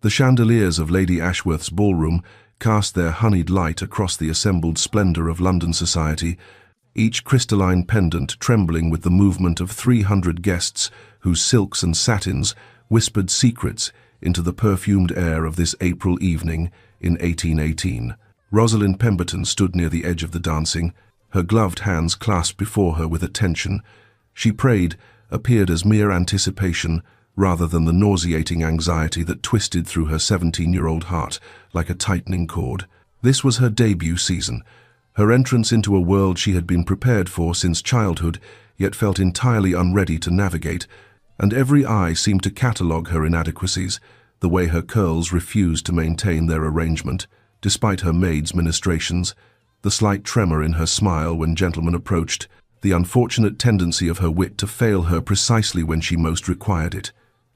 The chandeliers of Lady Ashworth's ballroom cast their honeyed light across the assembled splendor of London society, each crystalline pendant trembling with the movement of 300 guests whose silks and satins whispered secrets into the perfumed air of this April evening in 1818. Rosalind Pemberton stood near the edge of the dancing, her gloved hands clasped before her with attention. She prayed appeared as mere anticipation rather than the nauseating anxiety that twisted through her 17-year-old heart like a tightening cord. This was her debut season, her entrance into a world she had been prepared for since childhood, yet felt entirely unready to navigate, and every eye seemed to catalogue her inadequacies, the way her curls refused to maintain their arrangement, despite her maid's ministrations, the slight tremor in her smile when gentlemen approached, the unfortunate tendency of her wit to fail her precisely when she most required it.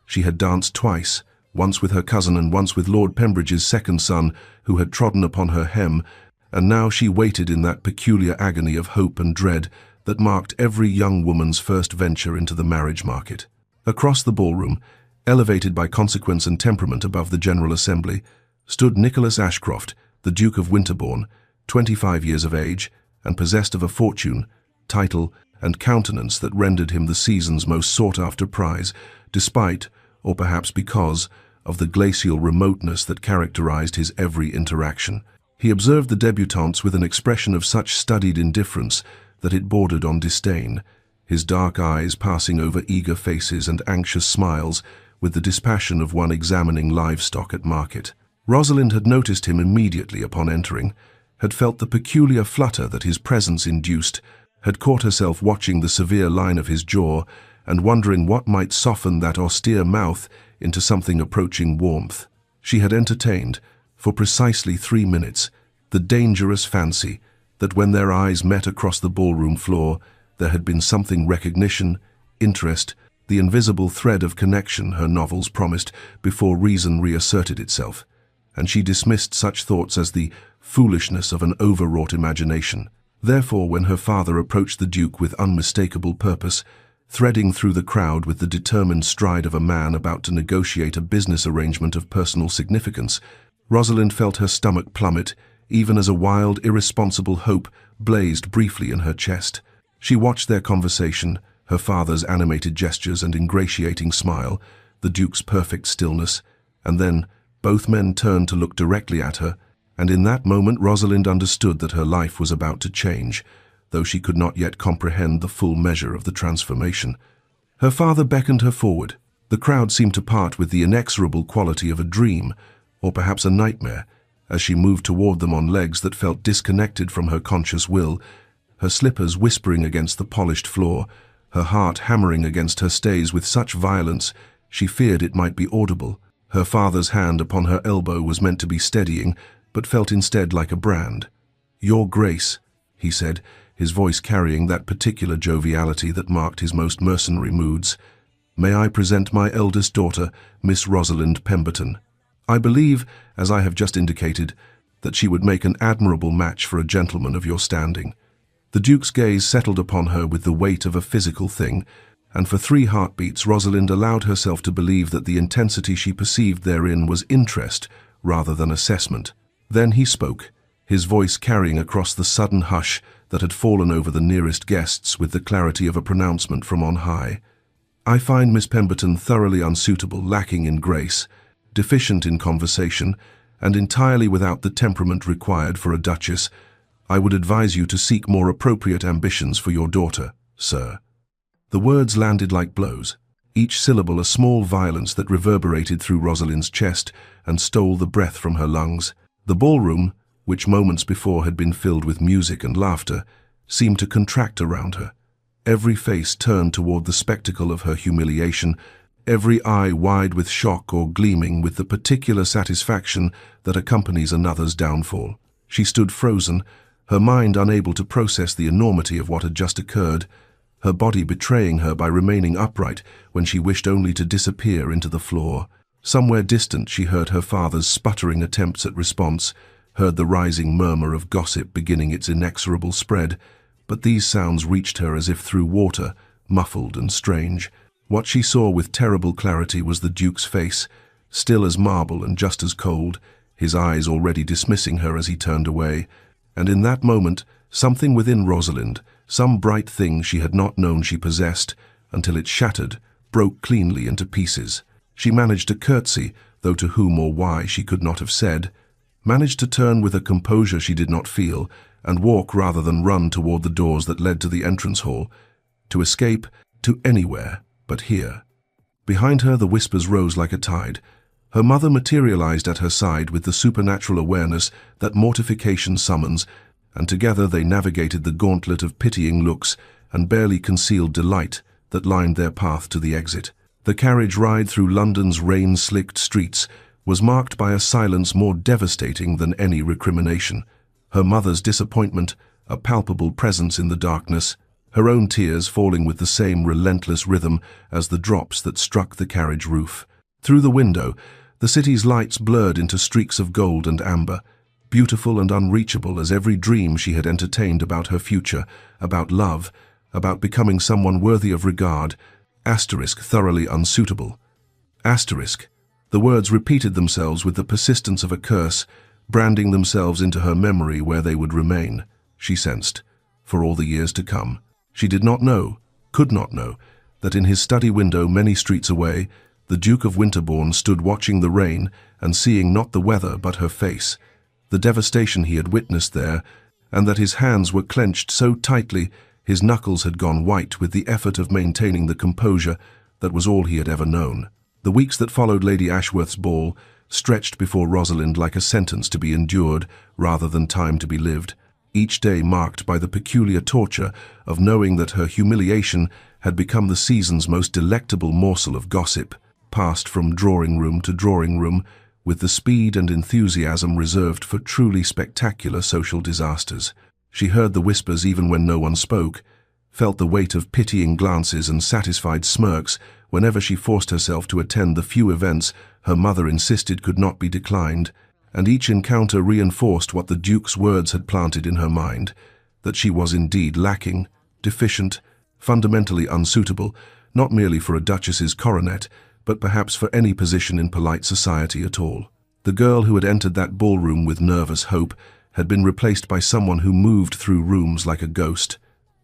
She had danced twice, once with her cousin and once with Lord Pembridge's second son, who had trodden upon her hem, and now she waited in that peculiar agony of hope and dread that marked every young woman's first venture into the marriage market. Across the ballroom, elevated by consequence and temperament above the General Assembly, stood Nicholas Ashcroft, the Duke of Winterbourne, 25 years of age, and possessed of a fortune, title, and countenance that rendered him the season's most sought-after prize, despite, or perhaps because, of the glacial remoteness that characterized his every interaction. He observed the debutantes with an expression of such studied indifference that it bordered on disdain, his dark eyes passing over eager faces and anxious smiles with the dispassion of one examining livestock at market. Rosalind had noticed him immediately upon entering, had felt the peculiar flutter that his presence induced, had caught herself watching the severe line of his jaw and wondering what might soften that austere mouth into something approaching warmth. She had entertained, for precisely 3 minutes, the dangerous fancy that when their eyes met across the ballroom floor, there had been something recognition, interest, the invisible thread of connection her novels promised before reason reasserted itself, and she dismissed such thoughts as the foolishness of an overwrought imagination. Therefore, when her father approached the Duke with unmistakable purpose, threading through the crowd with the determined stride of a man about to negotiate a business arrangement of personal significance, Rosalind felt her stomach plummet, even as a wild, irresponsible hope blazed briefly in her chest. She watched their conversation, her father's animated gestures and ingratiating smile, the Duke's perfect stillness, and then both men turned to look directly at her, and in that moment Rosalind understood that her life was about to change, though she could not yet comprehend the full measure of the transformation. Her father beckoned her forward. The crowd seemed to part with the inexorable quality of a dream, or perhaps a nightmare, as she moved toward them on legs that felt disconnected from her conscious will, her slippers whispering against the polished floor, her heart hammering against her stays with such violence she feared it might be audible. Her father's hand upon her elbow was meant to be steadying, but felt instead like a brand. "Your Grace," he said, his voice carrying that particular joviality that marked his most mercenary moods, "may I present my eldest daughter, Miss Rosalind Pemberton. I believe, as I have just indicated, that she would make an admirable match for a gentleman of your standing." The Duke's gaze settled upon her with the weight of a physical thing, and for 3 heartbeats Rosalind allowed herself to believe that the intensity she perceived therein was interest rather than assessment. Then he spoke, his voice carrying across the sudden hush that had fallen over the nearest guests with the clarity of a pronouncement from on high. "I find Miss Pemberton thoroughly unsuitable, lacking in grace, deficient in conversation, and entirely without the temperament required for a duchess. I would advise you to seek more appropriate ambitions for your daughter, sir." The words landed like blows, each syllable a small violence that reverberated through Rosalind's chest and stole the breath from her lungs. The ballroom, which moments before had been filled with music and laughter, seemed to contract around her. Every face turned toward the spectacle of her humiliation, every eye wide with shock or gleaming with the particular satisfaction that accompanies another's downfall. She stood frozen, her mind unable to process the enormity of what had just occurred, her body betraying her by remaining upright when she wished only to disappear into the floor. Somewhere distant she heard her father's sputtering attempts at response, heard the rising murmur of gossip beginning its inexorable spread, but these sounds reached her as if through water, muffled and strange. What she saw with terrible clarity was the Duke's face, still as marble and just as cold, his eyes already dismissing her as he turned away. And in that moment, something within Rosalind, some bright thing she had not known she possessed, until it shattered, broke cleanly into pieces. She managed to curtsy, though to whom or why she could not have said, managed to turn with a composure she did not feel, and walk rather than run toward the doors that led to the entrance hall, to escape to anywhere but here. Behind her the whispers rose like a tide. Her mother materialized at her side with the supernatural awareness that mortification summons, and together they navigated the gauntlet of pitying looks and barely concealed delight that lined their path to the exit. The carriage ride through London's rain-slicked streets was marked by a silence more devastating than any recrimination. Her mother's disappointment, a palpable presence in the darkness, her own tears falling with the same relentless rhythm as the drops that struck the carriage roof. Through the window, the city's lights blurred into streaks of gold and amber, beautiful and unreachable as every dream she had entertained about her future, about love, about becoming someone worthy of regard, thoroughly unsuitable. The words repeated themselves with the persistence of a curse, branding themselves into her memory where they would remain, she sensed, for all the years to come. She did not know, could not know, that in his study window many streets away, the Duke of Winterbourne stood watching the rain and seeing not the weather but her face, the devastation he had witnessed there, and that his hands were clenched so tightly his knuckles had gone white with the effort of maintaining the composure that was all he had ever known. The weeks that followed Lady Ashworth's ball stretched before Rosalind like a sentence to be endured rather than time to be lived, each day marked by the peculiar torture of knowing that her humiliation had become the season's most delectable morsel of gossip, passed from drawing room to drawing room with the speed and enthusiasm reserved for truly spectacular social disasters. She heard the whispers even when no one spoke, felt the weight of pitying glances and satisfied smirks whenever she forced herself to attend the few events her mother insisted could not be declined, and each encounter reinforced what the Duke's words had planted in her mind, that she was indeed lacking, deficient, fundamentally unsuitable, not merely for a duchess's coronet, but perhaps for any position in polite society at all. The girl who had entered that ballroom with nervous hope had been replaced by someone who moved through rooms like a ghost,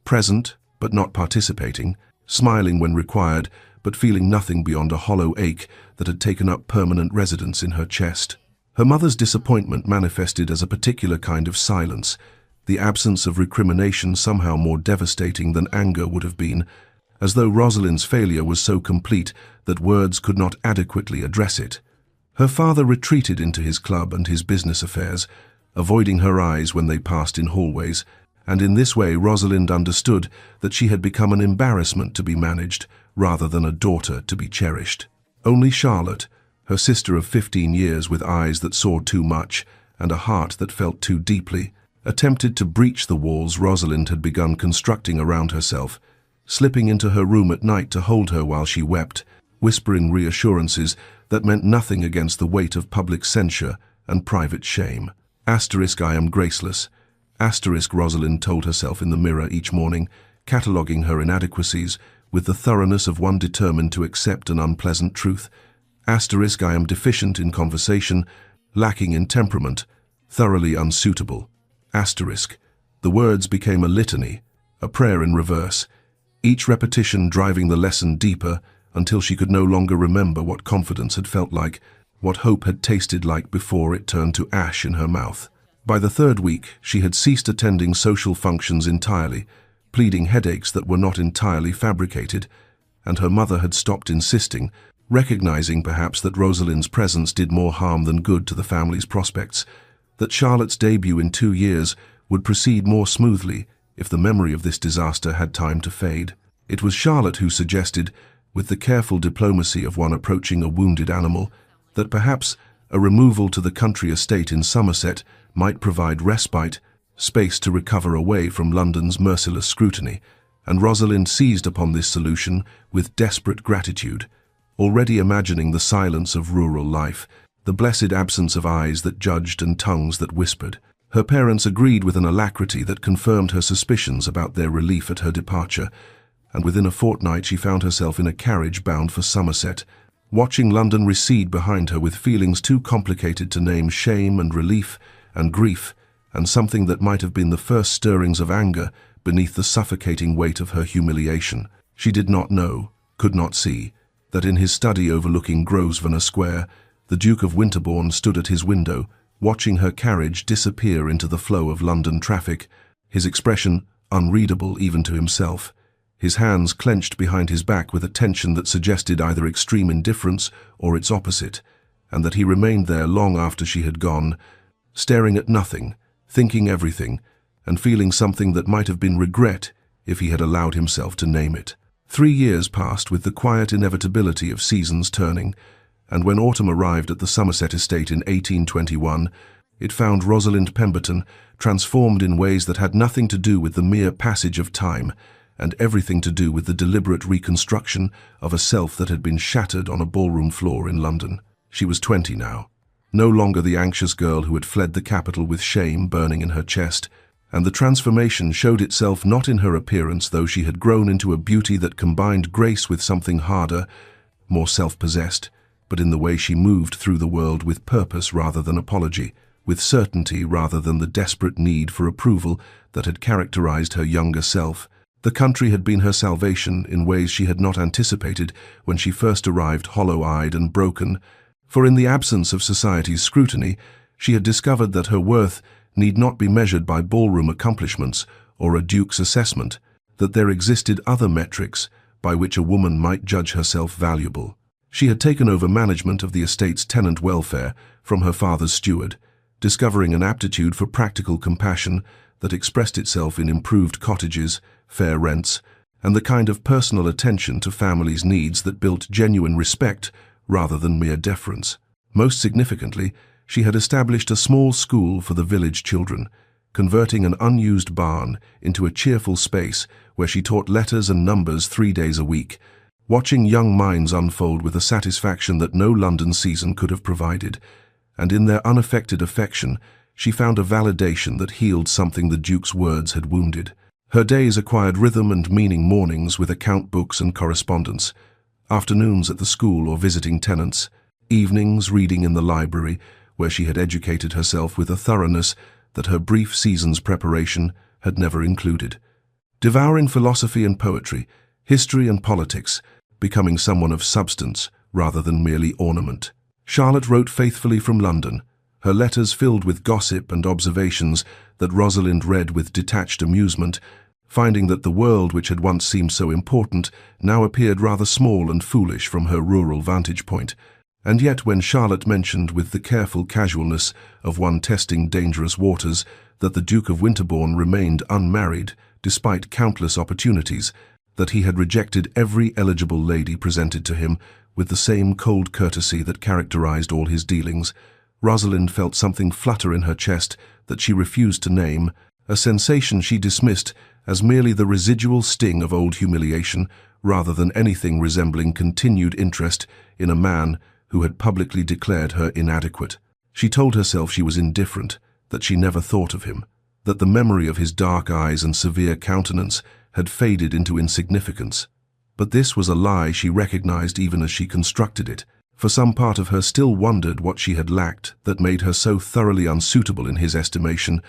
present but not participating, smiling when required but feeling nothing beyond a hollow ache that had taken up permanent residence in her chest. Her mother's disappointment manifested as a particular kind of silence, the absence of recrimination somehow more devastating than anger would have been, as though Rosalind's failure was so complete that words could not adequately address it. Her father retreated into his club and his business affairs, avoiding her eyes when they passed in hallways, and in this way Rosalind understood that she had become an embarrassment to be managed rather than a daughter to be cherished. Only Charlotte, her sister of 15 years with eyes that saw too much and a heart that felt too deeply, attempted to breach the walls Rosalind had begun constructing around herself, slipping into her room at night to hold her while she wept, whispering reassurances that meant nothing against the weight of public censure and private shame. I am graceless. Rosalind told herself in the mirror each morning, cataloguing her inadequacies with the thoroughness of one determined to accept an unpleasant truth. I am deficient in conversation, lacking in temperament, thoroughly unsuitable. The words became a litany, a prayer in reverse, each repetition driving the lesson deeper until she could no longer remember what confidence had felt like, what hope had tasted like before it turned to ash in her mouth. By the third week, she had ceased attending social functions entirely, pleading headaches that were not entirely fabricated, and her mother had stopped insisting, recognizing perhaps that Rosalind's presence did more harm than good to the family's prospects, that Charlotte's debut in 2 years would proceed more smoothly if the memory of this disaster had time to fade. It was Charlotte who suggested, with the careful diplomacy of one approaching a wounded animal, that perhaps a removal to the country estate in Somerset might provide respite, space to recover away from London's merciless scrutiny, and Rosalind seized upon this solution with desperate gratitude, already imagining the silence of rural life, the blessed absence of eyes that judged and tongues that whispered. Her parents agreed with an alacrity that confirmed her suspicions about their relief at her departure, and within a fortnight she found herself in a carriage bound for Somerset, watching London recede behind her with feelings too complicated to name, shame and relief and grief, and something that might have been the first stirrings of anger beneath the suffocating weight of her humiliation. She did not know, could not see, that in his study overlooking Grosvenor Square, the Duke of Winterbourne stood at his window, watching her carriage disappear into the flow of London traffic, his expression unreadable even to himself, his hands clenched behind his back with a tension that suggested either extreme indifference or its opposite, and that he remained there long after she had gone, staring at nothing, thinking everything, and feeling something that might have been regret if he had allowed himself to name it. 3 years passed with the quiet inevitability of seasons turning, and when autumn arrived at the Somerset estate in 1821, it found Rosalind Pemberton transformed in ways that had nothing to do with the mere passage of time, and everything to do with the deliberate reconstruction of a self that had been shattered on a ballroom floor in London. She was 20 now, no longer the anxious girl who had fled the capital with shame burning in her chest, and the transformation showed itself not in her appearance, though she had grown into a beauty that combined grace with something harder, more self-possessed, but in the way she moved through the world with purpose rather than apology, with certainty rather than the desperate need for approval that had characterized her younger self. The country had been her salvation in ways she had not anticipated when she first arrived hollow-eyed and broken, for in the absence of society's scrutiny, she had discovered that her worth need not be measured by ballroom accomplishments or a duke's assessment, that there existed other metrics by which a woman might judge herself valuable. She had taken over management of the estate's tenant welfare from her father's steward, discovering an aptitude for practical compassion that expressed itself in improved cottages, fair rents, and the kind of personal attention to families' needs that built genuine respect rather than mere deference. Most significantly, she had established a small school for the village children, converting an unused barn into a cheerful space where she taught letters and numbers 3 days a week, watching young minds unfold with a satisfaction that no London season could have provided, and in their unaffected affection, she found a validation that healed something the Duke's words had wounded. Her days acquired rhythm and meaning: mornings with account books and correspondence, afternoons at the school or visiting tenants, evenings reading in the library, where she had educated herself with a thoroughness that her brief season's preparation had never included. Devouring philosophy and poetry, history and politics, becoming someone of substance rather than merely ornament. Charlotte wrote faithfully from London, her letters filled with gossip and observations that Rosalind read with detached amusement, finding that the world which had once seemed so important now appeared rather small and foolish from her rural vantage point. And yet when Charlotte mentioned with the careful casualness of one testing dangerous waters that the Duke of Winterbourne remained unmarried despite countless opportunities, that he had rejected every eligible lady presented to him with the same cold courtesy that characterized all his dealings, Rosalind felt something flutter in her chest that she refused to name, a sensation she dismissed as merely the residual sting of old humiliation rather than anything resembling continued interest in a man who had publicly declared her inadequate. She told herself she was indifferent, that she never thought of him, that the memory of his dark eyes and severe countenance had faded into insignificance. But this was a lie she recognized even as she constructed it, for some part of her still wondered what she had lacked that made her so thoroughly unsuitable in his estimation,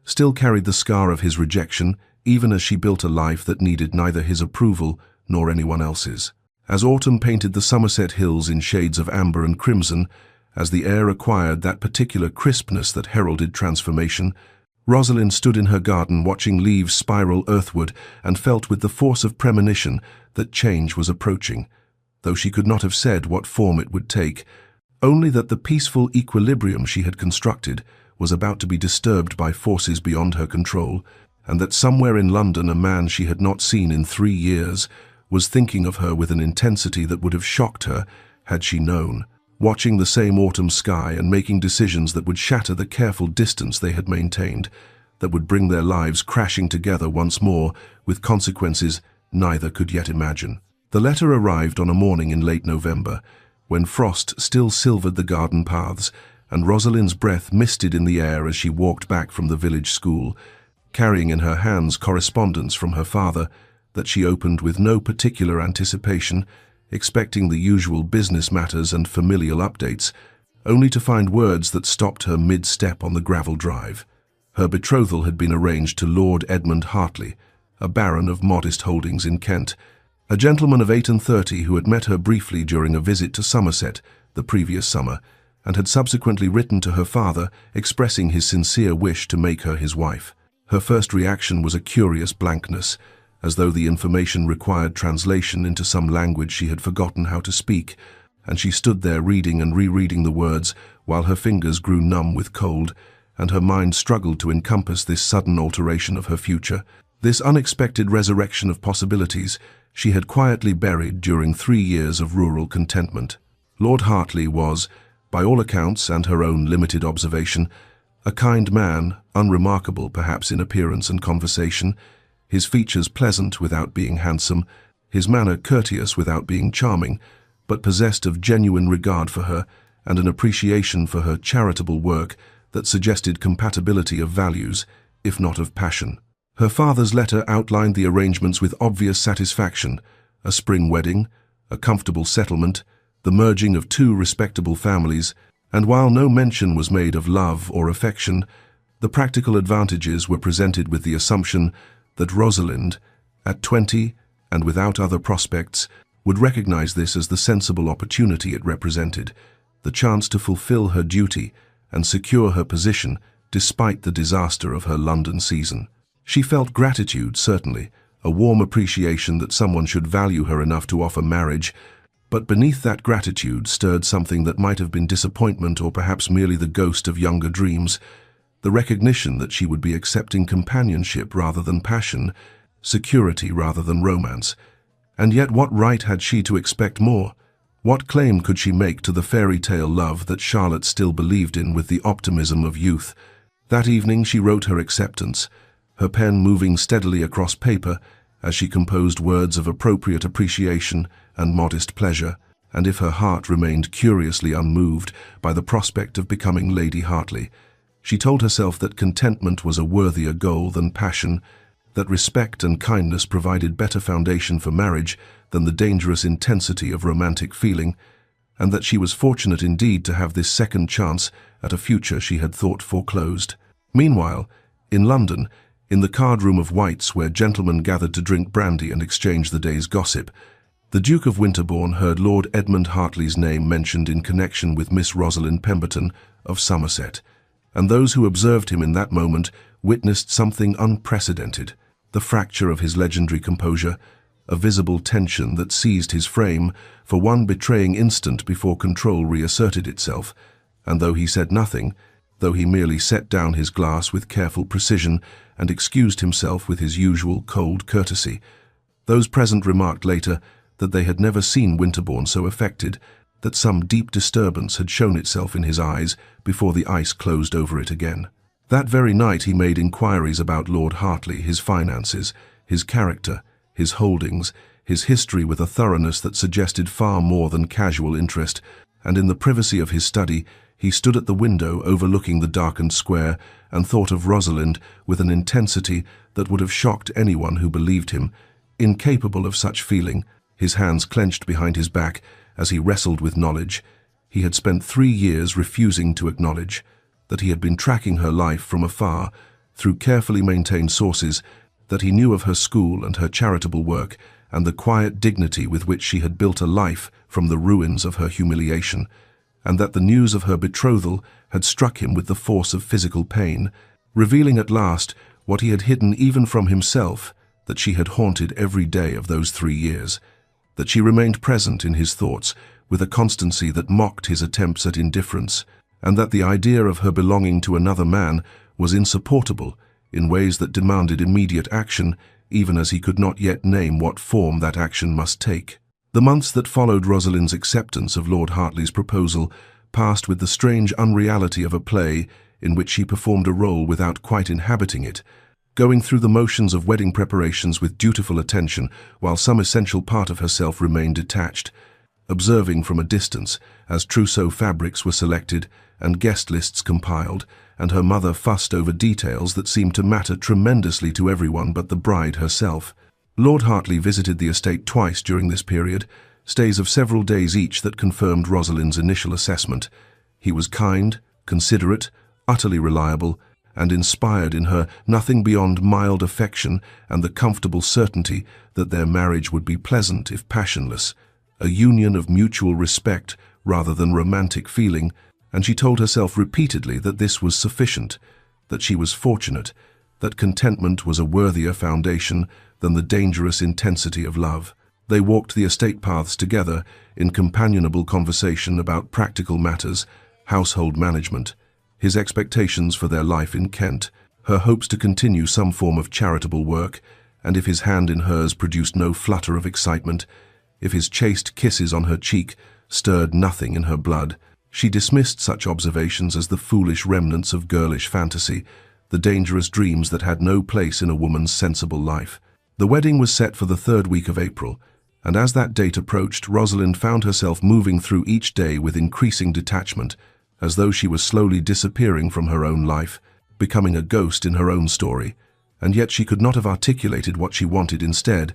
still carried the scar of his rejection even as she built a life that needed neither his approval nor anyone else's. As autumn painted the Somerset hills in shades of amber and crimson, as the air acquired that particular crispness that heralded transformation, Rosalind stood in her garden watching leaves spiral earthward and felt with the force of premonition that change was approaching, though she could not have said what form it would take, only that the peaceful equilibrium she had constructed was about to be disturbed by forces beyond her control, and that somewhere in London a man she had not seen in 3 years was thinking of her with an intensity that would have shocked her had she known, watching the same autumn sky and making decisions that would shatter the careful distance they had maintained, that would bring their lives crashing together once more with consequences neither could yet imagine. The letter arrived on a morning in late November, when frost still silvered the garden paths, and Rosalind's breath misted in the air as she walked back from the village school, carrying in her hands correspondence from her father that she opened with no particular anticipation, expecting the usual business matters and familial updates, only to find words that stopped her mid-step on the gravel drive. Her betrothal had been arranged to Lord Edmund Hartley, a baron of modest holdings in Kent, a gentleman of 38 who had met her briefly during a visit to Somerset the previous summer, and had subsequently written to her father expressing his sincere wish to make her his wife. Her first reaction was a curious blankness, as though the information required translation into some language she had forgotten how to speak, and she stood there reading and rereading the words while her fingers grew numb with cold, and her mind struggled to encompass this sudden alteration of her future, this unexpected resurrection of possibilities she had quietly buried during 3 years of rural contentment. Lord Hartley was, by all accounts and her own limited observation, a kind man, unremarkable perhaps in appearance and conversation, his features pleasant without being handsome, his manner courteous without being charming, but possessed of genuine regard for her and an appreciation for her charitable work that suggested compatibility of values, if not of passion. Her father's letter outlined the arrangements with obvious satisfaction: a spring wedding, a comfortable settlement, the merging of 2 respectable families, and while no mention was made of love or affection, the practical advantages were presented with the assumption that Rosalind, at 20 and without other prospects, would recognize this as the sensible opportunity it represented, the chance to fulfill her duty and secure her position despite the disaster of her London season. She felt gratitude, certainly, a warm appreciation that someone should value her enough to offer marriage, but beneath that gratitude stirred something that might have been disappointment or perhaps merely the ghost of younger dreams, the recognition that she would be accepting companionship rather than passion, security rather than romance. And yet what right had she to expect more? What claim could she make to the fairy tale love that Charlotte still believed in with the optimism of youth? That evening she wrote her acceptance, her pen moving steadily across paper as she composed words of appropriate appreciation and modest pleasure, and if her heart remained curiously unmoved by the prospect of becoming Lady Hartley, she told herself that contentment was a worthier goal than passion, that respect and kindness provided better foundation for marriage than the dangerous intensity of romantic feeling, and that she was fortunate indeed to have this second chance at a future she had thought foreclosed. Meanwhile, in London, in the card-room of White's where gentlemen gathered to drink brandy and exchange the day's gossip, the Duke of Winterbourne heard Lord Edmund Hartley's name mentioned in connection with Miss Rosalind Pemberton of Somerset, and those who observed him in that moment witnessed something unprecedented: the fracture of his legendary composure, a visible tension that seized his frame for one betraying instant before control reasserted itself, and though he said nothing, though he merely set down his glass with careful precision and excused himself with his usual cold courtesy, those present remarked later that they had never seen Winterbourne so affected, that some deep disturbance had shown itself in his eyes before the ice closed over it again. That very night he made inquiries about Lord Hartley, his finances, his character, his holdings, his history with a thoroughness that suggested far more than casual interest, and in the privacy of his study he stood at the window overlooking the darkened square and thought of Rosalind with an intensity that would have shocked anyone who believed him, incapable of such feeling, his hands clenched behind his back as he wrestled with knowledge. He had spent 3 years refusing to acknowledge that he had been tracking her life from afar through carefully maintained sources, that he knew of her school and her charitable work and the quiet dignity with which she had built a life from the ruins of her humiliation, and that the news of her betrothal had struck him with the force of physical pain, revealing at last what he had hidden even from himself, that she had haunted every day of those 3 years, that she remained present in his thoughts with a constancy that mocked his attempts at indifference, and that the idea of her belonging to another man was insupportable in ways that demanded immediate action, even as he could not yet name what form that action must take. The months that followed Rosalind's acceptance of Lord Hartley's proposal passed with the strange unreality of a play in which she performed a role without quite inhabiting it, going through the motions of wedding preparations with dutiful attention while some essential part of herself remained detached, observing from a distance as trousseau fabrics were selected and guest lists compiled, and her mother fussed over details that seemed to matter tremendously to everyone but the bride herself. Lord Hartley visited the estate twice during this period, stays of several days each that confirmed Rosalind's initial assessment. He was kind, considerate, utterly reliable, and inspired in her nothing beyond mild affection and the comfortable certainty that their marriage would be pleasant if passionless, a union of mutual respect rather than romantic feeling, and she told herself repeatedly that this was sufficient, that she was fortunate, that contentment was a worthier foundation than the dangerous intensity of love. They walked the estate paths together in companionable conversation about practical matters, household management, his expectations for their life in Kent, her hopes to continue some form of charitable work, and if his hand in hers produced no flutter of excitement, if his chaste kisses on her cheek stirred nothing in her blood, she dismissed such observations as the foolish remnants of girlish fantasy, the dangerous dreams that had no place in a woman's sensible life. The wedding was set for the 3rd week of April, and as that date approached, Rosalind found herself moving through each day with increasing detachment, as though she was slowly disappearing from her own life, becoming a ghost in her own story, and yet she could not have articulated what she wanted instead,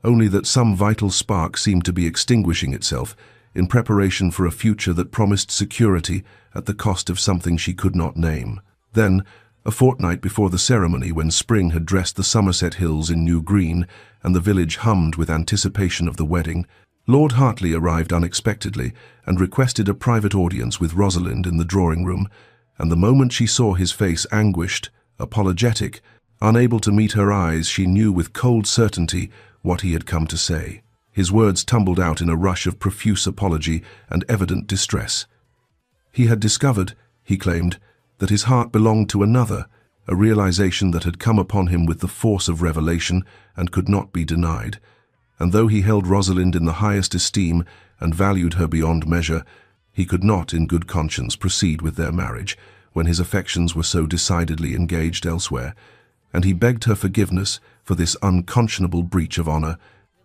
only that some vital spark seemed to be extinguishing itself in preparation for a future that promised security at the cost of something she could not name. Then, a fortnight before the ceremony, when spring had dressed the Somerset Hills in new green and the village hummed with anticipation of the wedding, Lord Hartley arrived unexpectedly and requested a private audience with Rosalind in the drawing-room, and the moment she saw his face anguished, apologetic, unable to meet her eyes, she knew with cold certainty what he had come to say. His words tumbled out in a rush of profuse apology and evident distress. He had discovered, he claimed, that his heart belonged to another, a realization that had come upon him with the force of revelation and could not be denied. And though he held Rosalind in the highest esteem and valued her beyond measure, he could not in good conscience proceed with their marriage when his affections were so decidedly engaged elsewhere, and he begged her forgiveness for this unconscionable breach of honor,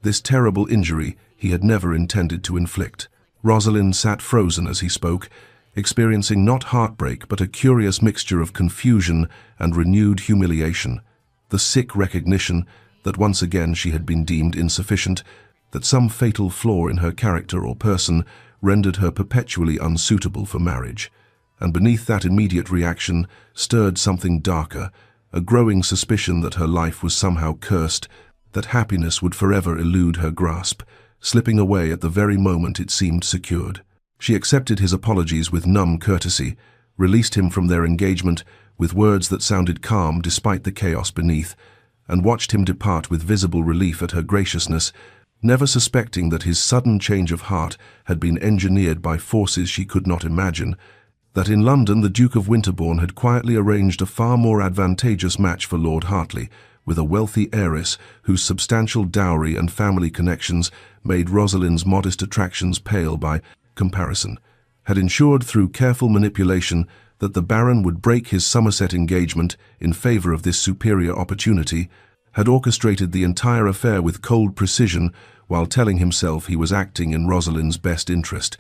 this terrible injury he had never intended to inflict. Rosalind sat frozen as he spoke, experiencing not heartbreak but a curious mixture of confusion and renewed humiliation, the sick recognition that once again she had been deemed insufficient, that some fatal flaw in her character or person rendered her perpetually unsuitable for marriage, and beneath that immediate reaction stirred something darker, a growing suspicion that her life was somehow cursed, that happiness would forever elude her grasp, slipping away at the very moment it seemed secured. She accepted his apologies with numb courtesy, released him from their engagement with words that sounded calm despite the chaos beneath, and watched him depart with visible relief at her graciousness, never suspecting that his sudden change of heart had been engineered by forces she could not imagine, that in London the Duke of Winterbourne had quietly arranged a far more advantageous match for Lord Hartley, with a wealthy heiress whose substantial dowry and family connections made Rosalind's modest attractions pale by comparison, had ensured through careful manipulation that the Baron would break his Somerset engagement in favor of this superior opportunity, had orchestrated the entire affair with cold precision while telling himself he was acting in Rosalind's best interest,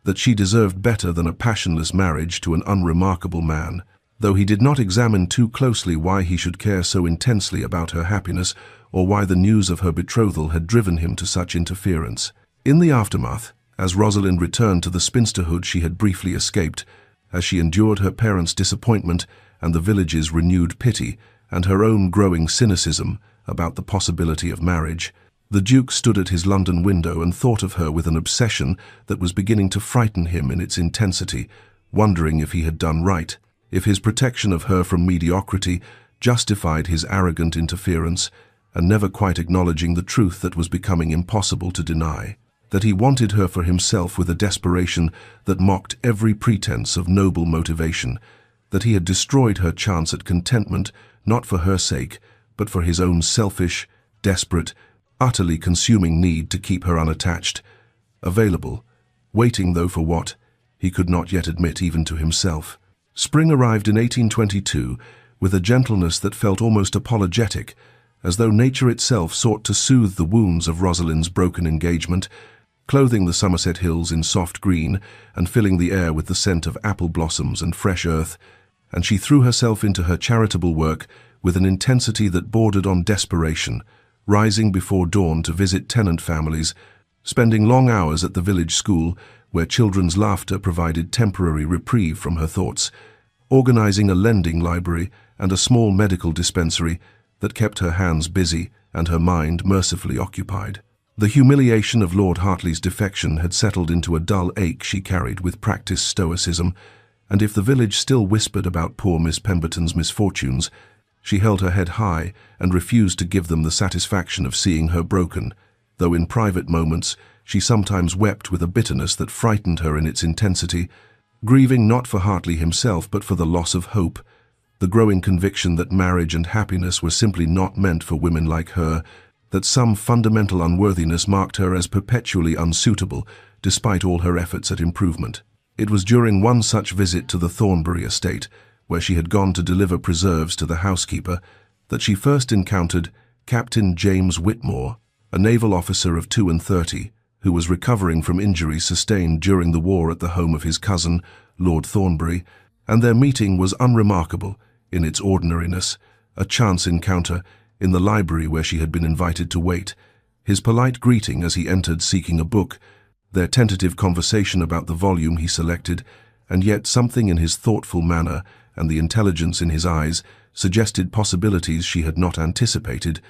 that she deserved better than a passionless marriage to an unremarkable man, though he did not examine too closely why he should care so intensely about her happiness or why the news of her betrothal had driven him to such interference. In the aftermath, as Rosalind returned to the spinsterhood she had briefly escaped, as she endured her parents' disappointment and the village's renewed pity and her own growing cynicism about the possibility of marriage, the Duke stood at his London window and thought of her with an obsession that was beginning to frighten him in its intensity, wondering if he had done right, if his protection of her from mediocrity justified his arrogant interference, and never quite acknowledging the truth that was becoming impossible to deny, that he wanted her for himself with a desperation that mocked every pretense of noble motivation, that he had destroyed her chance at contentment not for her sake, but for his own selfish, desperate, utterly consuming need to keep her unattached, available, waiting though for what, he could not yet admit even to himself. Spring arrived in 1822 with a gentleness that felt almost apologetic, as though nature itself sought to soothe the wounds of Rosalind's broken engagement, clothing the Somerset Hills in soft green and filling the air with the scent of apple blossoms and fresh earth, and she threw herself into her charitable work with an intensity that bordered on desperation, rising before dawn to visit tenant families, spending long hours at the village school where children's laughter provided temporary reprieve from her thoughts, organizing a lending library and a small medical dispensary that kept her hands busy and her mind mercifully occupied. The humiliation of Lord Hartley's defection had settled into a dull ache she carried with practiced stoicism, and if the village still whispered about poor Miss Pemberton's misfortunes, she held her head high and refused to give them the satisfaction of seeing her broken, though in private moments she sometimes wept with a bitterness that frightened her in its intensity, grieving not for Hartley himself but for the loss of hope, the growing conviction that marriage and happiness were simply not meant for women like her, that some fundamental unworthiness marked her as perpetually unsuitable despite all her efforts at improvement. It was during one such visit to the Thornbury estate, where she had gone to deliver preserves to the housekeeper, that she first encountered Captain James Whitmore, a naval officer of 32, who was recovering from injuries sustained during the war at the home of his cousin, Lord Thornbury, and their meeting was unremarkable in its ordinariness, a chance encounter in the library where she had been invited to wait, his polite greeting as he entered seeking a book, their tentative conversation about the volume he selected, and yet something in his thoughtful manner and the intelligence in his eyes suggested possibilities she had not anticipated,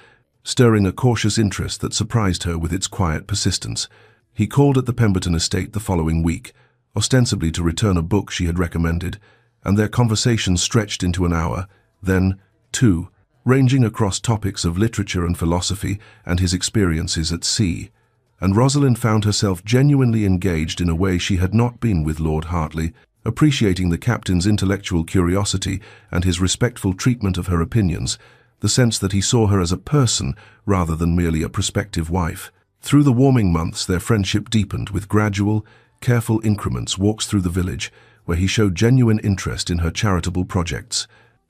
stirring a cautious interest that surprised her with its quiet persistence. He called at the Pemberton estate the following week, ostensibly to return a book she had recommended, and their conversation stretched into an hour, then 2, ranging across topics of literature and philosophy and his experiences at sea. And Rosalind found herself genuinely engaged in a way she had not been with Lord Hartley, appreciating the captain's intellectual curiosity and his respectful treatment of her opinions, the sense that he saw her as a person rather than merely a prospective wife. Through the warming months, their friendship deepened with gradual, careful increments walks through the village, where he showed genuine interest in her charitable projects.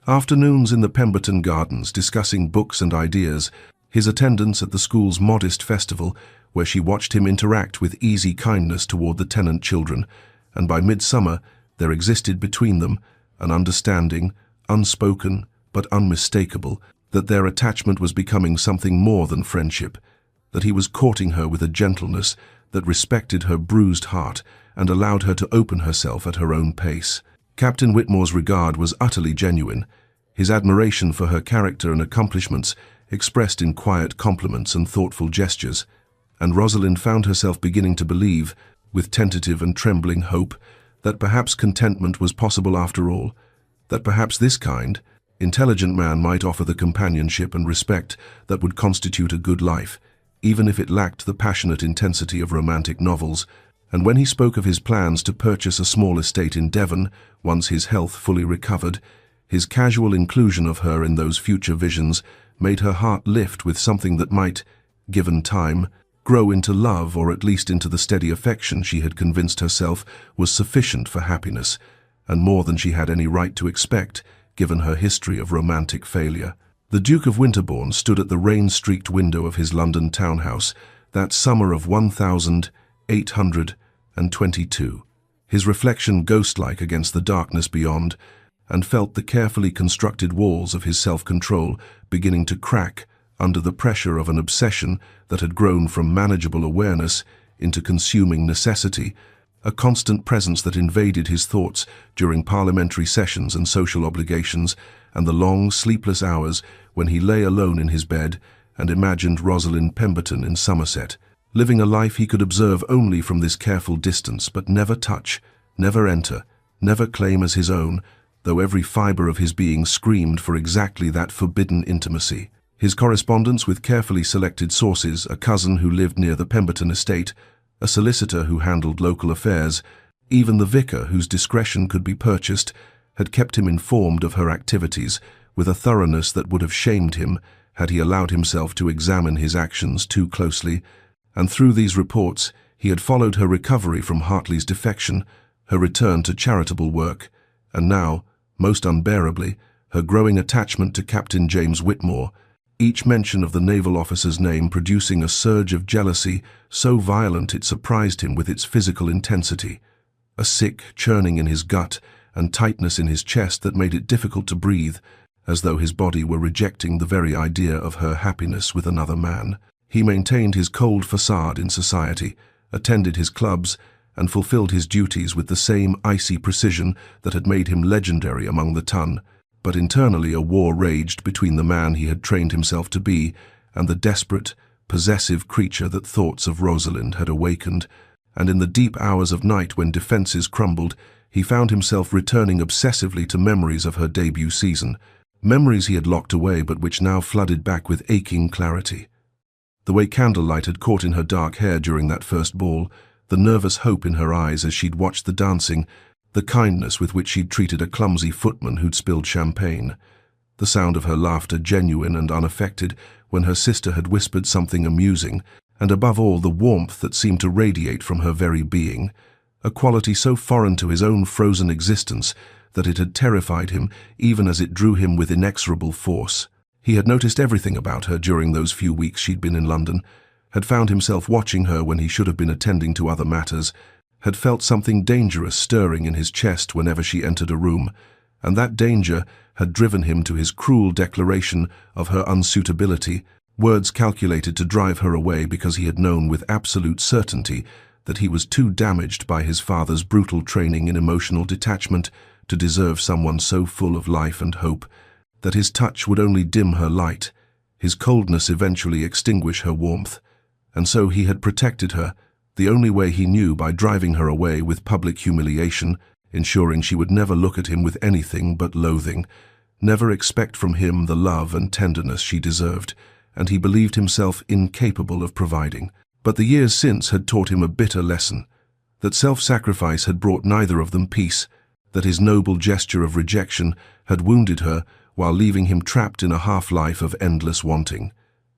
Afternoons in the Pemberton gardens discussing books and ideas, his attendance at the school's modest festival, where she watched him interact with easy kindness toward the tenant children, and by midsummer there existed between them an understanding, unspoken but unmistakable, that their attachment was becoming something more than friendship, that he was courting her with a gentleness that respected her bruised heart and allowed her to open herself at her own pace. Captain Whitmore's regard was utterly genuine, his admiration for her character and accomplishments expressed in quiet compliments and thoughtful gestures, and Rosalind found herself beginning to believe, with tentative and trembling hope, that perhaps contentment was possible after all, that perhaps this kind, intelligent man might offer the companionship and respect that would constitute a good life, even if it lacked the passionate intensity of romantic novels. And when he spoke of his plans to purchase a small estate in Devon, once his health fully recovered, his casual inclusion of her in those future visions made her heart lift with something that might, given time, grow into love, or at least into the steady affection she had convinced herself was sufficient for happiness, and more than she had any right to expect, given her history of romantic failure. The Duke of Winterbourne stood at the rain-streaked window of his London townhouse that summer of 1822, his reflection ghost-like against the darkness beyond, and felt the carefully constructed walls of his self-control beginning to crack under the pressure of an obsession that had grown from manageable awareness into consuming necessity, a constant presence that invaded his thoughts during parliamentary sessions and social obligations, and the long, sleepless hours when he lay alone in his bed and imagined Rosalind Pemberton in Somerset, living a life he could observe only from this careful distance, but never touch, never enter, never claim as his own, though every fibre of his being screamed for exactly that forbidden intimacy. His correspondence with carefully selected sources, a cousin who lived near the Pemberton estate, a solicitor who handled local affairs, even the vicar whose discretion could be purchased, had kept him informed of her activities with a thoroughness that would have shamed him had he allowed himself to examine his actions too closely, and through these reports he had followed her recovery from Hartley's defection, her return to charitable work, and now, most unbearably, her growing attachment to Captain James Whitmore, each mention of the naval officer's name producing a surge of jealousy so violent it surprised him with its physical intensity, a sick churning in his gut and tightness in his chest that made it difficult to breathe, as though his body were rejecting the very idea of her happiness with another man. He maintained his cold facade in society, attended his clubs, and fulfilled his duties with the same icy precision that had made him legendary among the ton. But internally a war raged between the man he had trained himself to be and the desperate, possessive creature that thoughts of Rosalind had awakened, and in the deep hours of night when defenses crumbled, he found himself returning obsessively to memories of her debut season, memories he had locked away but which now flooded back with aching clarity. The way candlelight had caught in her dark hair during that first ball, the nervous hope in her eyes as she'd watched the dancing, the kindness with which she'd treated a clumsy footman who'd spilled champagne, the sound of her laughter genuine and unaffected when her sister had whispered something amusing, and above all the warmth that seemed to radiate from her very being, a quality so foreign to his own frozen existence that it had terrified him even as it drew him with inexorable force. He had noticed everything about her during those few weeks she'd been in London, had found himself watching her when he should have been attending to other matters, had felt something dangerous stirring in his chest whenever she entered a room, and that danger had driven him to his cruel declaration of her unsuitability, words calculated to drive her away because he had known with absolute certainty that he was too damaged by his father's brutal training in emotional detachment to deserve someone so full of life and hope, that his touch would only dim her light, his coldness eventually extinguish her warmth. And so he had protected her, the only way he knew, by driving her away with public humiliation, ensuring she would never look at him with anything but loathing, never expect from him the love and tenderness she deserved, and he believed himself incapable of providing. But the years since had taught him a bitter lesson, that self-sacrifice had brought neither of them peace, that his noble gesture of rejection had wounded her while leaving him trapped in a half-life of endless wanting,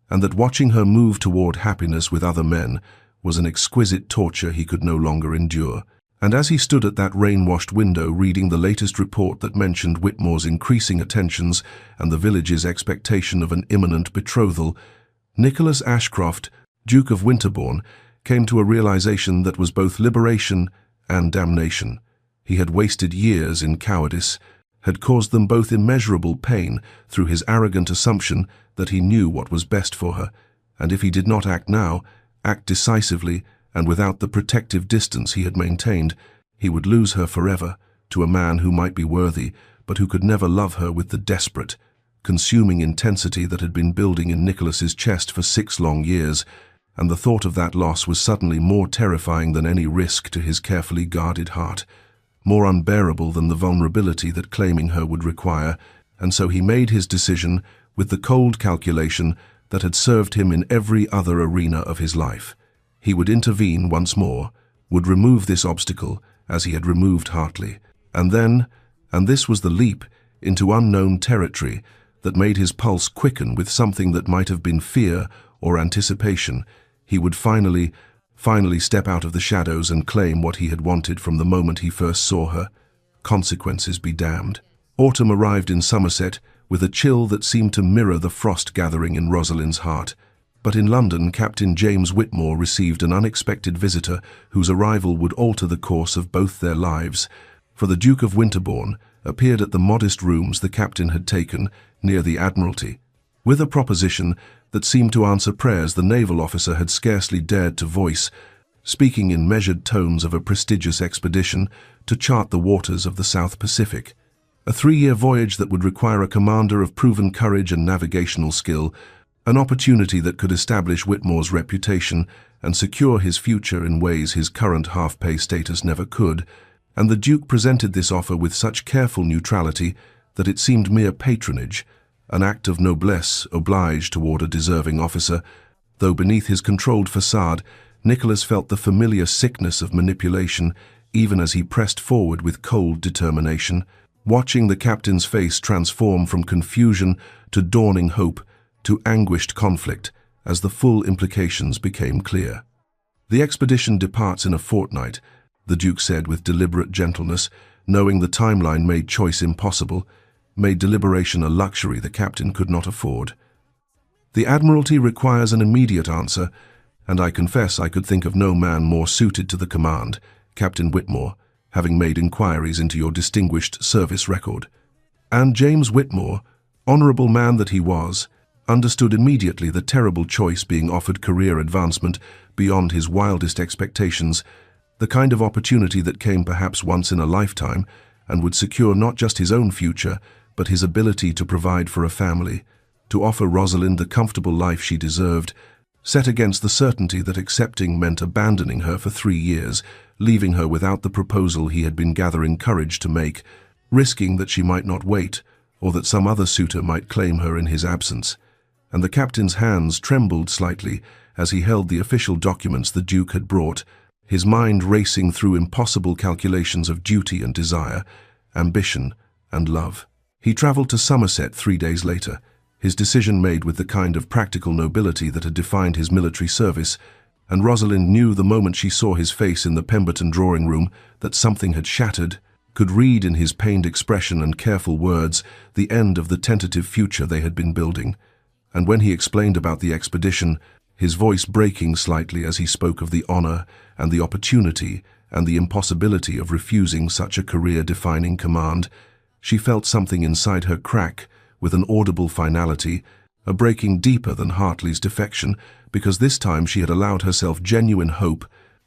and that watching her move toward happiness with other men was an exquisite torture he could no longer endure. And as he stood at that rain-washed window reading the latest report that mentioned Whitmore's increasing attentions and the village's expectation of an imminent betrothal, Nicholas Ashcroft, Duke of Winterbourne, came to a realization that was both liberation and damnation. He had wasted years in cowardice, had caused them both immeasurable pain through his arrogant assumption that he knew what was best for her, and if he did not act now, act decisively and without the protective distance he had maintained, he would lose her forever to a man who might be worthy, but who could never love her with the desperate, consuming intensity that had been building in Nicholas's chest for 6 long years, and the thought of that loss was suddenly more terrifying than any risk to his carefully guarded heart, more unbearable than the vulnerability that claiming her would require, and so he made his decision with the cold calculation that had served him in every other arena of his life. He would intervene once more, would remove this obstacle as he had removed Hartley, and then, and this was the leap into unknown territory that made his pulse quicken with something that might have been fear or anticipation, he would finally step out of the shadows and claim what he had wanted from the moment he first saw her. Consequences be damned. Autumn arrived in Somerset with a chill that seemed to mirror the frost gathering in Rosalind's heart. But in London, Captain James Whitmore received an unexpected visitor whose arrival would alter the course of both their lives, for the Duke of Winterbourne appeared at the modest rooms the captain had taken near the Admiralty, with a proposition that seemed to answer prayers the naval officer had scarcely dared to voice, speaking in measured tones of a prestigious expedition to chart the waters of the South Pacific. A 3-year voyage that would require a commander of proven courage and navigational skill, an opportunity that could establish Whitmore's reputation and secure his future in ways his current half-pay status never could, and the Duke presented this offer with such careful neutrality that it seemed mere patronage, an act of noblesse oblige toward a deserving officer, though beneath his controlled facade, Nicholas felt the familiar sickness of manipulation even as he pressed forward with cold determination, watching the captain's face transform from confusion to dawning hope, to anguished conflict, as the full implications became clear. "The expedition departs in a fortnight," the Duke said with deliberate gentleness, knowing the timeline made choice impossible, made deliberation a luxury the captain could not afford. "The Admiralty requires an immediate answer, and I confess I could think of no man more suited to the command, Captain Whitmore, having made inquiries into your distinguished service record." And James Whitmore, honourable man that he was, understood immediately the terrible choice being offered career advancement beyond his wildest expectations, the kind of opportunity that came perhaps once in a lifetime and would secure not just his own future, but his ability to provide for a family, to offer Rosalind the comfortable life she deserved, set against the certainty that accepting meant abandoning her for 3 years, leaving her without the proposal he had been gathering courage to make, risking that she might not wait, or that some other suitor might claim her in his absence. And the captain's hands trembled slightly as he held the official documents the Duke had brought, his mind racing through impossible calculations of duty and desire, ambition and love. He travelled to Somerset 3 days later, his decision made with the kind of practical nobility that had defined his military service, and Rosalind knew the moment she saw his face in the Pemberton drawing room that something had shattered, could read in his pained expression and careful words the end of the tentative future they had been building. And when he explained about the expedition, his voice breaking slightly as he spoke of the honor and the opportunity and the impossibility of refusing such a career-defining command, she felt something inside her crack with an audible finality, a breaking deeper than Hartley's defection, because this time she had allowed herself genuine hope,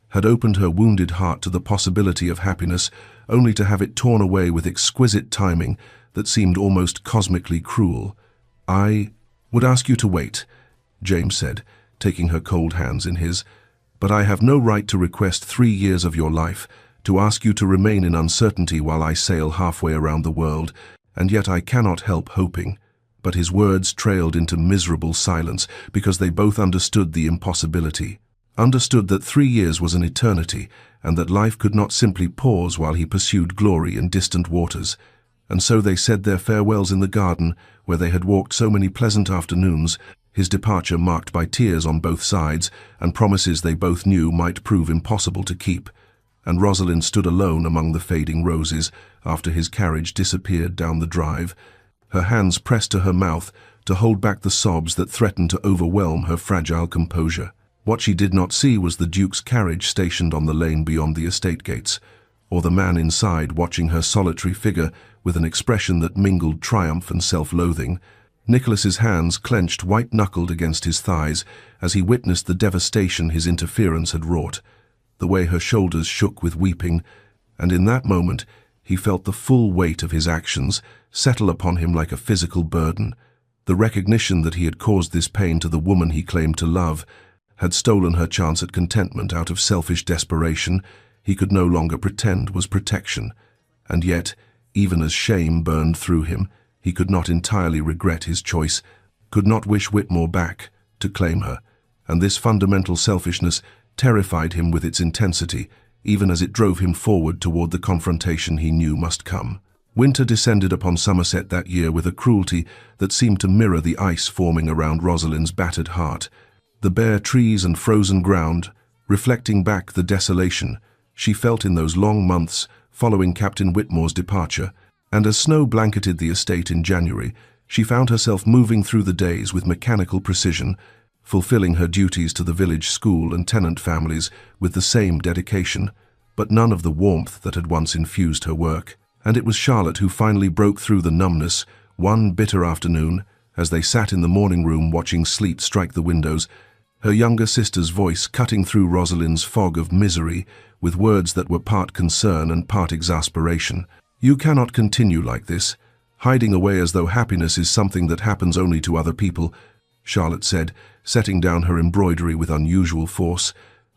had opened her wounded heart to the possibility of happiness, only to have it torn away with exquisite timing that seemed almost cosmically cruel. "I would ask you to wait," James said, taking her cold hands in his, "but I have no right to request 3 years of your life, to ask you to remain in uncertainty while I sail halfway around the world, and yet I cannot help hoping." But his words trailed into miserable silence because they both understood the impossibility, understood that 3 years was an eternity, and that life could not simply pause while he pursued glory in distant waters. And so they said their farewells in the garden, where they had walked so many pleasant afternoons, his departure marked by tears on both sides, and promises they both knew might prove impossible to keep. And Rosalind stood alone among the fading roses after his carriage disappeared down the drive, her hands pressed to her mouth to hold back the sobs that threatened to overwhelm her fragile composure. What she did not see was the Duke's carriage stationed on the lane beyond the estate gates, or the man inside watching her solitary figure with an expression that mingled triumph and self-loathing. Nicholas's hands clenched white-knuckled against his thighs as he witnessed the devastation his interference had wrought, the way her shoulders shook with weeping, and in that moment he felt the full weight of his actions settle upon him like a physical burden. The recognition that he had caused this pain to the woman he claimed to love, had stolen her chance at contentment out of selfish desperation, he could no longer pretend was protection. And yet, even as shame burned through him, he could not entirely regret his choice, could not wish Whitmore back to claim her, and this fundamental selfishness terrified him with its intensity, even as it drove him forward toward the confrontation he knew must come. Winter descended upon Somerset that year with a cruelty that seemed to mirror the ice forming around Rosalind's battered heart. The bare trees and frozen ground, reflecting back the desolation she felt in those long months following Captain Whitmore's departure, and as snow blanketed the estate in January, she found herself moving through the days with mechanical precision, fulfilling her duties to the village school and tenant families with the same dedication, but none of the warmth that had once infused her work. And it was Charlotte who finally broke through the numbness one bitter afternoon as they sat in the morning room watching sleet strike the windows, her younger sister's voice cutting through Rosalind's fog of misery with words that were part concern and part exasperation. "You cannot continue like this, hiding away as though happiness is something that happens only to other people," Charlotte said, setting down her embroidery with unusual force,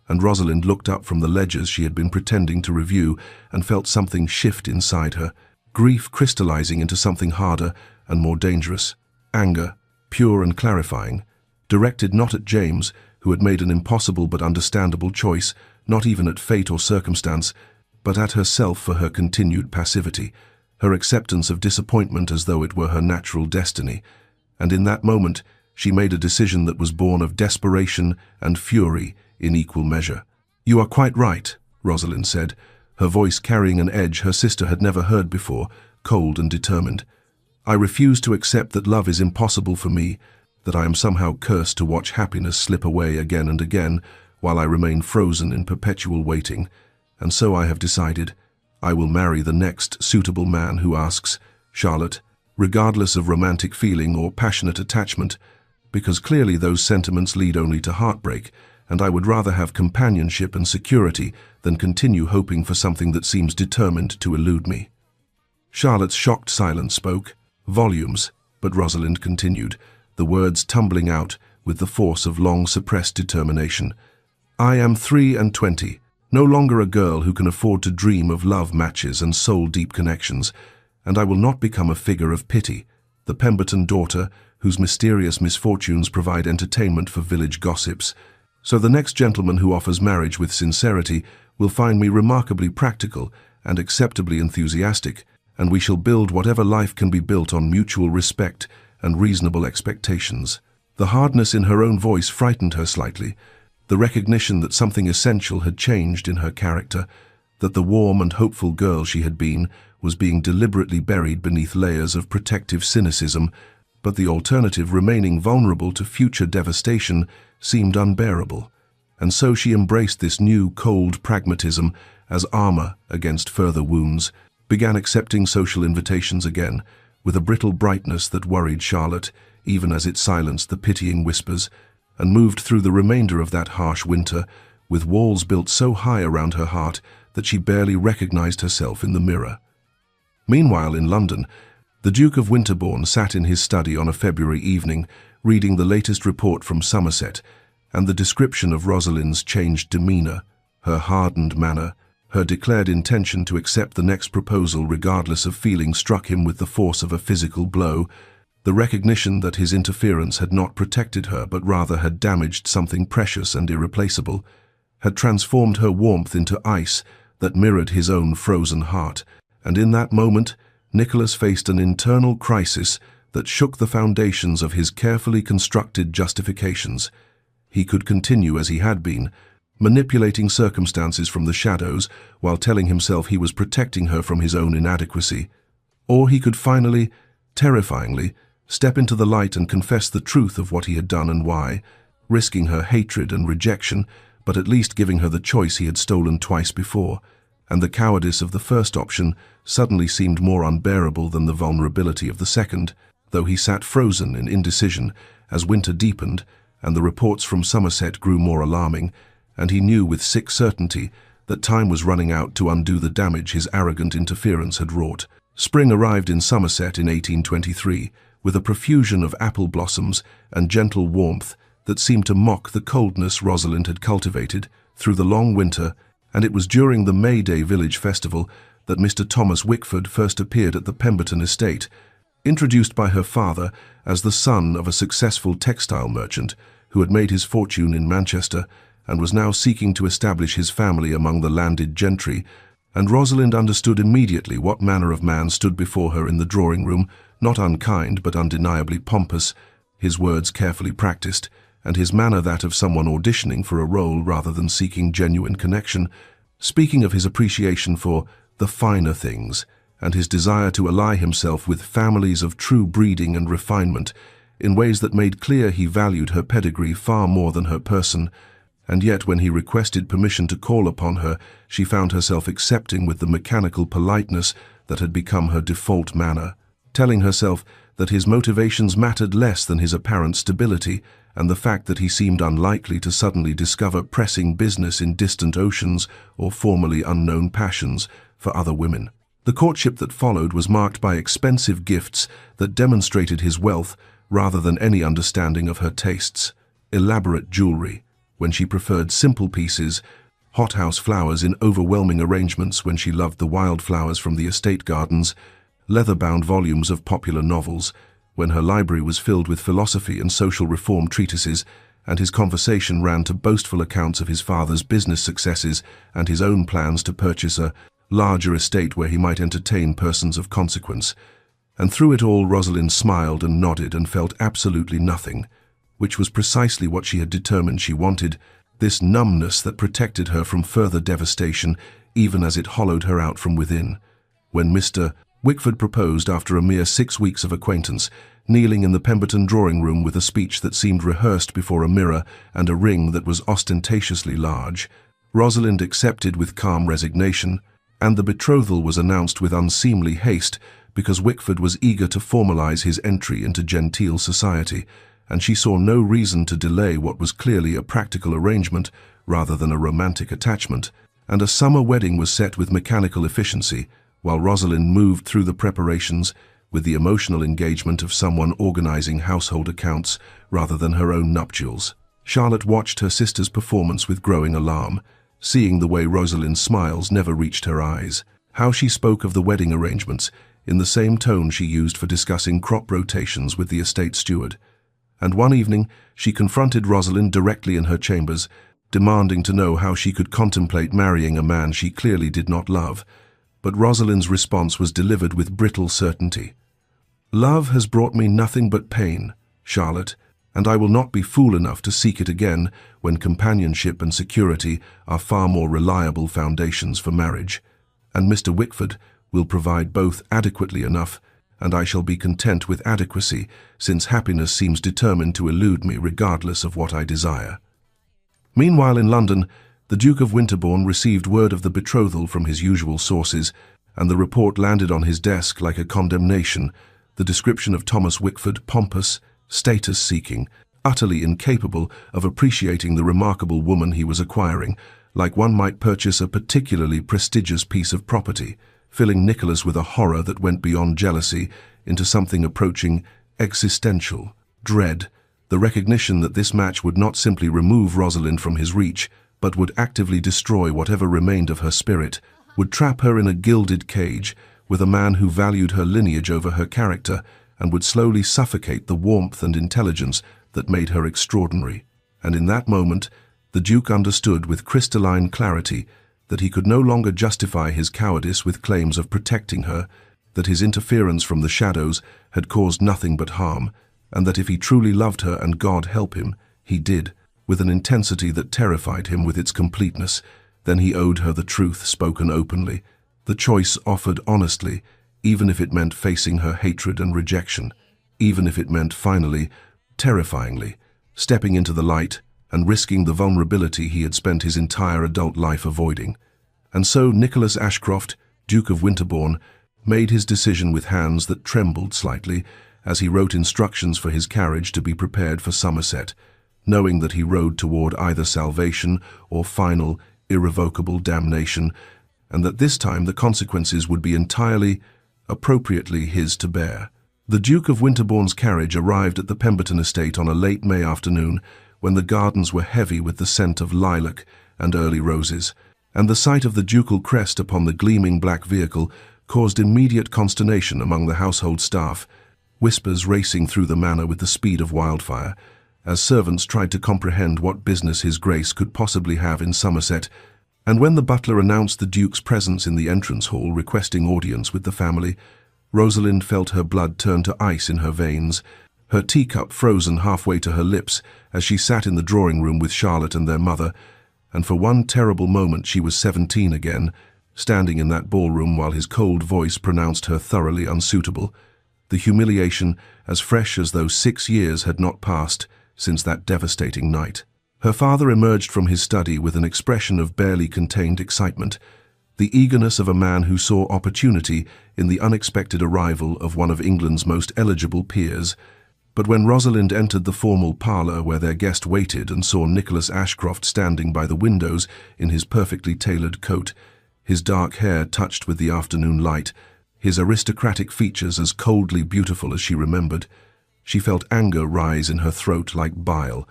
and Rosalind looked up from the ledgers she had been pretending to review and felt something shift inside her, grief crystallizing into something harder and more dangerous, anger, pure and clarifying, directed not at James, who had made an impossible but understandable choice, not even at fate or circumstance, but at herself for her continued passivity, her acceptance of disappointment as though it were her natural destiny. And in that moment, she made a decision that was born of desperation and fury in equal measure. "You are quite right," Rosalind said, her voice carrying an edge her sister had never heard before, cold and determined. "I refuse to accept that love is impossible for me, that I am somehow cursed to watch happiness slip away again and again, while I remain frozen in perpetual waiting, and so I have decided. I will marry the next suitable man who asks, Charlotte, regardless of romantic feeling or passionate attachment, because clearly those sentiments lead only to heartbreak, and I would rather have companionship and security than continue hoping for something that seems determined to elude me." Charlotte's shocked silence spoke volumes, but Rosalind continued, the words tumbling out with the force of long-suppressed determination. "I am 23, no longer a girl who can afford to dream of love matches and soul-deep connections, and I will not become a figure of pity, the Pemberton daughter whose mysterious misfortunes provide entertainment for village gossips. So the next gentleman who offers marriage with sincerity will find me remarkably practical and acceptably enthusiastic, and we shall build whatever life can be built on mutual respect and reasonable expectations." The hardness in her own voice frightened her slightly, the recognition that something essential had changed in her character, that the warm and hopeful girl she had been was being deliberately buried beneath layers of protective cynicism, but the alternative, remaining vulnerable to future devastation, seemed unbearable, and so she embraced this new, cold pragmatism as armor against further wounds, began accepting social invitations again, with a brittle brightness that worried Charlotte, even as it silenced the pitying whispers, and moved through the remainder of that harsh winter, with walls built so high around her heart that she barely recognized herself in the mirror. Meanwhile, in London, the Duke of Winterbourne sat in his study on a February evening, reading the latest report from Somerset, and the description of Rosalind's changed demeanor, her hardened manner, her declared intention to accept the next proposal regardless of feeling struck him with the force of a physical blow. The recognition that his interference had not protected her but rather had damaged something precious and irreplaceable, had transformed her warmth into ice that mirrored his own frozen heart, and in that moment Nicholas faced an internal crisis that shook the foundations of his carefully constructed justifications. He could continue as he had been, manipulating circumstances from the shadows while telling himself he was protecting her from his own inadequacy, or he could finally, terrifyingly, step into the light and confess the truth of what he had done and why, risking her hatred and rejection, but at least giving her the choice he had stolen twice before, and the cowardice of the first option suddenly seemed more unbearable than the vulnerability of the second, though he sat frozen in indecision as winter deepened and the reports from Somerset grew more alarming, and he knew with sick certainty that time was running out to undo the damage his arrogant interference had wrought. Spring arrived in Somerset in 1823, with a profusion of apple blossoms and gentle warmth that seemed to mock the coldness Rosalind had cultivated through the long winter, and it was during the May Day village festival that Mr. Thomas Wickford first appeared at the Pemberton estate, introduced by her father as the son of a successful textile merchant who had made his fortune in Manchester and was now seeking to establish his family among the landed gentry, and Rosalind understood immediately what manner of man stood before her in the drawing-room, not unkind but undeniably pompous, his words carefully practiced, and his manner that of someone auditioning for a role rather than seeking genuine connection, speaking of his appreciation for the finer things, and his desire to ally himself with families of true breeding and refinement, in ways that made clear he valued her pedigree far more than her person, and yet when he requested permission to call upon her, she found herself accepting with the mechanical politeness that had become her default manner, telling herself that his motivations mattered less than his apparent stability, and the fact that he seemed unlikely to suddenly discover pressing business in distant oceans or formerly unknown passions for other women. The courtship that followed was marked by expensive gifts that demonstrated his wealth rather than any understanding of her tastes, elaborate jewelry when she preferred simple pieces, hothouse flowers in overwhelming arrangements when she loved the wildflowers from the estate gardens, leather-bound volumes of popular novels when her library was filled with philosophy and social reform treatises, and his conversation ran to boastful accounts of his father's business successes and his own plans to purchase a larger estate where he might entertain persons of consequence. And through it all Rosalind smiled and nodded and felt absolutely nothing, which was precisely what she had determined she wanted, this numbness that protected her from further devastation even as it hollowed her out from within. When Mr. Wickford proposed after a mere 6 weeks of acquaintance, kneeling in the Pemberton drawing-room with a speech that seemed rehearsed before a mirror and a ring that was ostentatiously large, Rosalind accepted with calm resignation, and the betrothal was announced with unseemly haste because Wickford was eager to formalize his entry into genteel society, and she saw no reason to delay what was clearly a practical arrangement rather than a romantic attachment, and a summer wedding was set with mechanical efficiency, while Rosalind moved through the preparations with the emotional engagement of someone organizing household accounts rather than her own nuptials. Charlotte watched her sister's performance with growing alarm, seeing the way Rosalind's smiles never reached her eyes, how she spoke of the wedding arrangements in the same tone she used for discussing crop rotations with the estate steward. And one evening, she confronted Rosalind directly in her chambers, demanding to know how she could contemplate marrying a man she clearly did not love. But Rosalind's response was delivered with brittle certainty. "Love has brought me nothing but pain, Charlotte, and I will not be fool enough to seek it again when companionship and security are far more reliable foundations for marriage. And Mr. Wickford will provide both adequately enough, and I shall be content with adequacy, since happiness seems determined to elude me regardless of what I desire." Meanwhile in London, the Duke of Winterbourne received word of the betrothal from his usual sources, and the report landed on his desk like a condemnation, the description of Thomas Wickford pompous, status-seeking, utterly incapable of appreciating the remarkable woman he was acquiring, like one might purchase a particularly prestigious piece of property, filling Nicholas with a horror that went beyond jealousy into something approaching existential dread, the recognition that this match would not simply remove Rosalind from his reach, but would actively destroy whatever remained of her spirit, would trap her in a gilded cage with a man who valued her lineage over her character, and would slowly suffocate the warmth and intelligence that made her extraordinary. And in that moment, the Duke understood with crystalline clarity that he could no longer justify his cowardice with claims of protecting her, that his interference from the shadows had caused nothing but harm, and that if he truly loved her, and God help him, he did, with an intensity that terrified him with its completeness, then he owed her the truth spoken openly, the choice offered honestly, even if it meant facing her hatred and rejection, even if it meant finally, terrifyingly, stepping into the light and risking the vulnerability he had spent his entire adult life avoiding. And so Nicholas Ashcroft, Duke of Winterbourne, made his decision with hands that trembled slightly as he wrote instructions for his carriage to be prepared for Somerset, knowing that he rode toward either salvation or final, irrevocable damnation, and that this time the consequences would be entirely, appropriately his to bear. The Duke of Winterbourne's carriage arrived at the Pemberton estate on a late May afternoon, when the gardens were heavy with the scent of lilac and early roses, and the sight of the ducal crest upon the gleaming black vehicle caused immediate consternation among the household staff, whispers racing through the manor with the speed of wildfire, as servants tried to comprehend what business His Grace could possibly have in Somerset. And when the butler announced the Duke's presence in the entrance hall requesting audience with the family, Rosalind felt her blood turn to ice in her veins, her teacup frozen halfway to her lips as she sat in the drawing room with Charlotte and their mother, and for one terrible moment she was 17 again, standing in that ballroom while his cold voice pronounced her thoroughly unsuitable, the humiliation as fresh as though 6 years had not passed since that devastating night. Her father emerged from his study with an expression of barely contained excitement, the eagerness of a man who saw opportunity in the unexpected arrival of one of England's most eligible peers. But when Rosalind entered the formal parlour where their guest waited and saw Nicholas Ashcroft standing by the windows in his perfectly tailored coat, his dark hair touched with the afternoon light, his aristocratic features as coldly beautiful as she remembered, she felt anger rise in her throat like bile,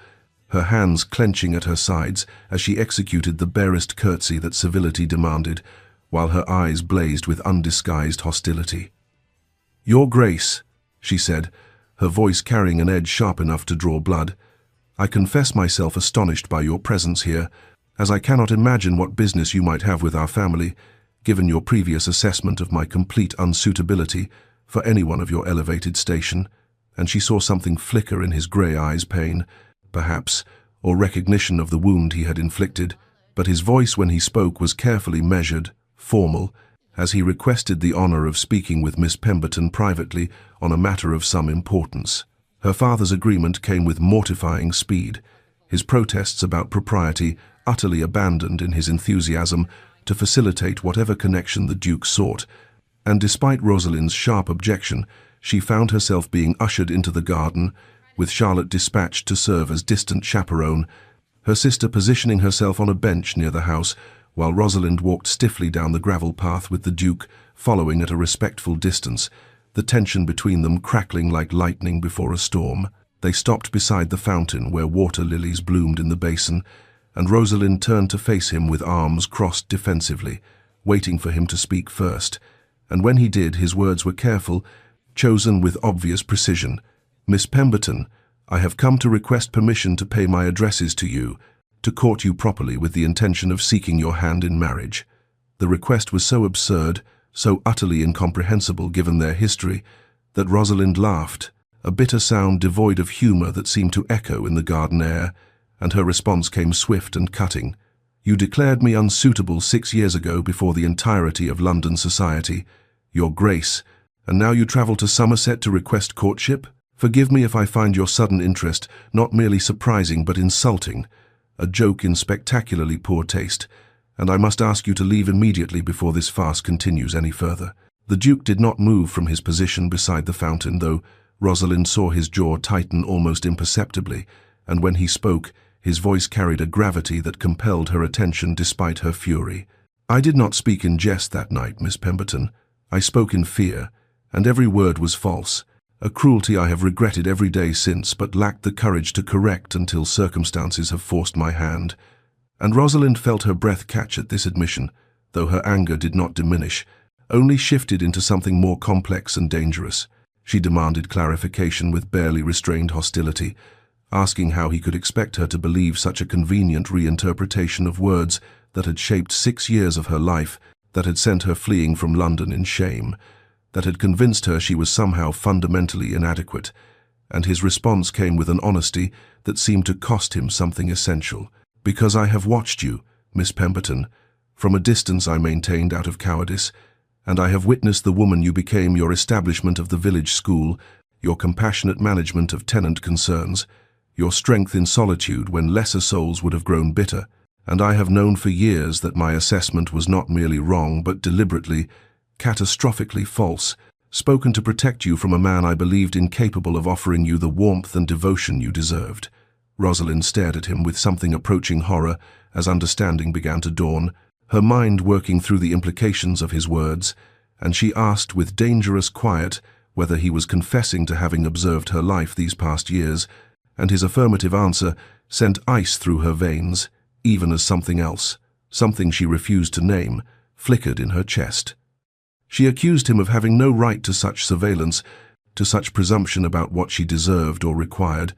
her hands clenching at her sides as she executed the barest curtsy that civility demanded, while her eyes blazed with undisguised hostility. "Your Grace," she said, her voice carrying an edge sharp enough to draw blood, "I confess myself astonished by your presence here, as I cannot imagine what business you might have with our family, given your previous assessment of my complete unsuitability for anyone of your elevated station." And she saw something flicker in his grey eyes, pain, perhaps, or recognition of the wound he had inflicted, but his voice when he spoke was carefully measured, formal, as he requested the honour of speaking with Miss Pemberton privately on a matter of some importance. Her father's agreement came with mortifying speed, his protests about propriety utterly abandoned in his enthusiasm to facilitate whatever connection the Duke sought, and despite Rosalind's sharp objection, she found herself being ushered into the garden, with Charlotte dispatched to serve as distant chaperone, her sister positioning herself on a bench near the house, while Rosalind walked stiffly down the gravel path with the Duke following at a respectful distance, the tension between them crackling like lightning before a storm. They stopped beside the fountain where water lilies bloomed in the basin, and Rosalind turned to face him with arms crossed defensively, waiting for him to speak first. And when he did, his words were careful, chosen with obvious precision. "Miss Pemberton, I have come to request permission to pay my addresses to you, to court you properly with the intention of seeking your hand in marriage." The request was so absurd, so utterly incomprehensible given their history, that Rosalind laughed, a bitter sound devoid of humor that seemed to echo in the garden air, and her response came swift and cutting. "You declared me unsuitable 6 years ago before the entirety of London society, Your Grace, and now you travel to Somerset to request courtship? Forgive me if I find your sudden interest not merely surprising but insulting, a joke in spectacularly poor taste, and I must ask you to leave immediately before this farce continues any further." The Duke did not move from his position beside the fountain, though Rosalind saw his jaw tighten almost imperceptibly, and when he spoke, his voice carried a gravity that compelled her attention despite her fury. "I did not speak in jest that night, Miss Pemberton. I spoke in fear, and every word was false, a cruelty I have regretted every day since, but lacked the courage to correct until circumstances have forced my hand." And Rosalind felt her breath catch at this admission, though her anger did not diminish, only shifted into something more complex and dangerous. She demanded clarification with barely restrained hostility, asking how he could expect her to believe such a convenient reinterpretation of words that had shaped 6 years of her life, that had sent her fleeing from London in shame, that had convinced her she was somehow fundamentally inadequate. And his response came with an honesty that seemed to cost him something essential. "Because I have watched you, Miss Pemberton. From a distance, I maintained out of cowardice, and I have witnessed the woman you became, your establishment of the village school, your compassionate management of tenant concerns, your strength in solitude when lesser souls would have grown bitter, and I have known for years that my assessment was not merely wrong but deliberately, catastrophically false, spoken to protect you from a man I believed incapable of offering you the warmth and devotion you deserved." Rosalind stared at him with something approaching horror as understanding began to dawn, her mind working through the implications of his words, and she asked with dangerous quiet whether he was confessing to having observed her life these past years, and his affirmative answer sent ice through her veins, even as something else, something she refused to name, flickered in her chest. She accused him of having no right to such surveillance, to such presumption about what she deserved or required,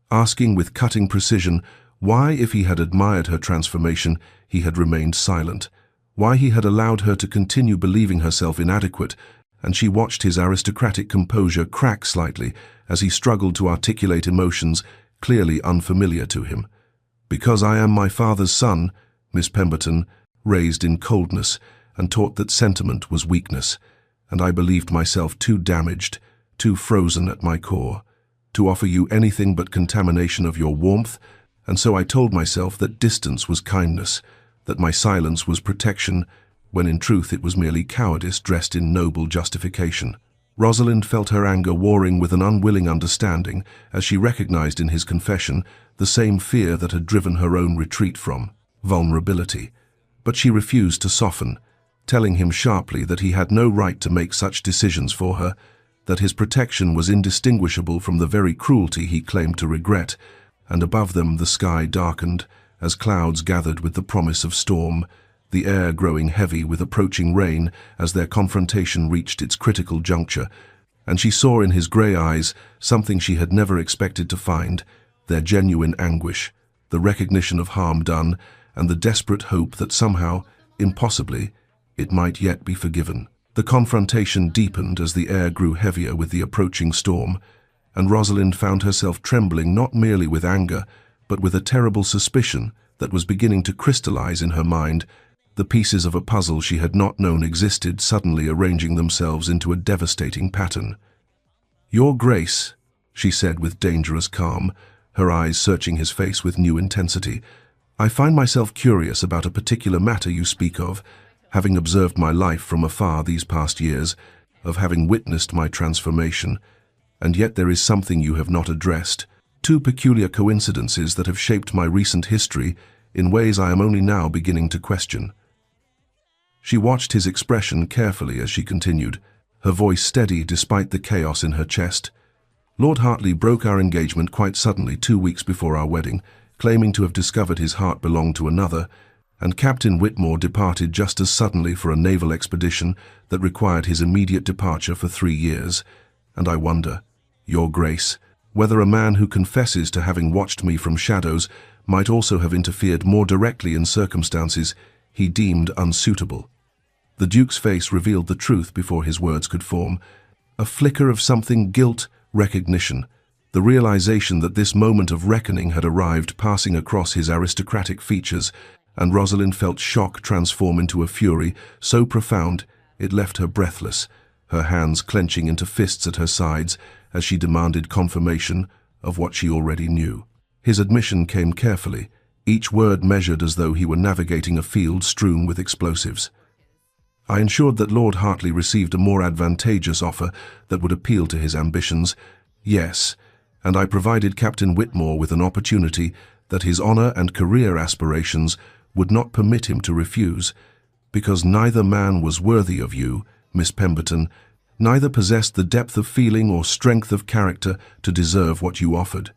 asking with cutting precision why, if he had admired her transformation, he had remained silent, why he had allowed her to continue believing herself inadequate, and she watched his aristocratic composure crack slightly as he struggled to articulate emotions clearly unfamiliar to him. "Because I am my father's son, Miss Pemberton, raised in coldness and taught that sentiment was weakness, and I believed myself too damaged, too frozen at my core, to offer you anything but contamination of your warmth, and so I told myself that distance was kindness, that my silence was protection, when in truth it was merely cowardice dressed in noble justification." Rosalind felt her anger warring with an unwilling understanding as she recognized in his confession the same fear that had driven her own retreat from vulnerability. But she refused to soften, telling him sharply that he had no right to make such decisions for her, that his protection was indistinguishable from the very cruelty he claimed to regret, and above them the sky darkened as clouds gathered with the promise of storm, the air growing heavy with approaching rain as their confrontation reached its critical juncture, and she saw in his grey eyes something she had never expected to find, their genuine anguish, the recognition of harm done, and the desperate hope that somehow, impossibly, it might yet be forgiven. The confrontation deepened as the air grew heavier with the approaching storm, and Rosalind found herself trembling not merely with anger, but with a terrible suspicion that was beginning to crystallize in her mind, the pieces of a puzzle she had not known existed suddenly arranging themselves into a devastating pattern. "Your Grace," she said with dangerous calm, her eyes searching his face with new intensity, "I find myself curious about a particular matter you speak of, having observed my life from afar these past years, of having witnessed my transformation. And yet there is something you have not addressed. Two peculiar coincidences that have shaped my recent history in ways I am only now beginning to question." She watched his expression carefully as she continued, her voice steady despite the chaos in her chest. "Lord Hartley broke our engagement quite suddenly 2 weeks before our wedding, claiming to have discovered his heart belonged to another, and Captain Whitmore departed just as suddenly for a naval expedition that required his immediate departure for 3 years. And I wonder, Your Grace, whether a man who confesses to having watched me from shadows might also have interfered more directly in circumstances he deemed unsuitable." The Duke's face revealed the truth before his words could form. A flicker of something: guilt, recognition, the realization that this moment of reckoning had arrived, passing across his aristocratic features, and Rosalind felt shock transform into a fury so profound it left her breathless, her hands clenching into fists at her sides as she demanded confirmation of what she already knew. His admission came carefully, each word measured as though he were navigating a field strewn with explosives. "I ensured that Lord Hartley received a more advantageous offer that would appeal to his ambitions, yes, and I provided Captain Whitmore with an opportunity that his honor and career aspirations would not permit him to refuse, because neither man was worthy of you, Miss Pemberton, neither possessed the depth of feeling or strength of character to deserve what you offered."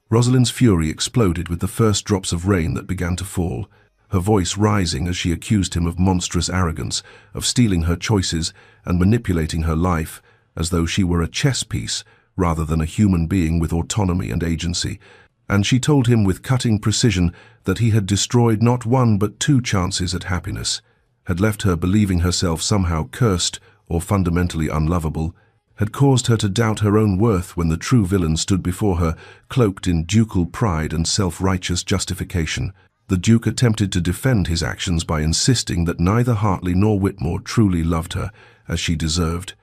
Rosalind's fury exploded with the first drops of rain that began to fall, her voice rising as she accused him of monstrous arrogance, of stealing her choices and manipulating her life as though she were a chess piece rather than a human being with autonomy and agency. And she told him with cutting precision that he had destroyed not 1 but 2 chances at happiness, had left her believing herself somehow cursed or fundamentally unlovable, had caused her to doubt her own worth when the true villain stood before her, cloaked in ducal pride and self-righteous justification. The Duke attempted to defend his actions by insisting that neither Hartley nor Whitmore truly loved her as she deserved,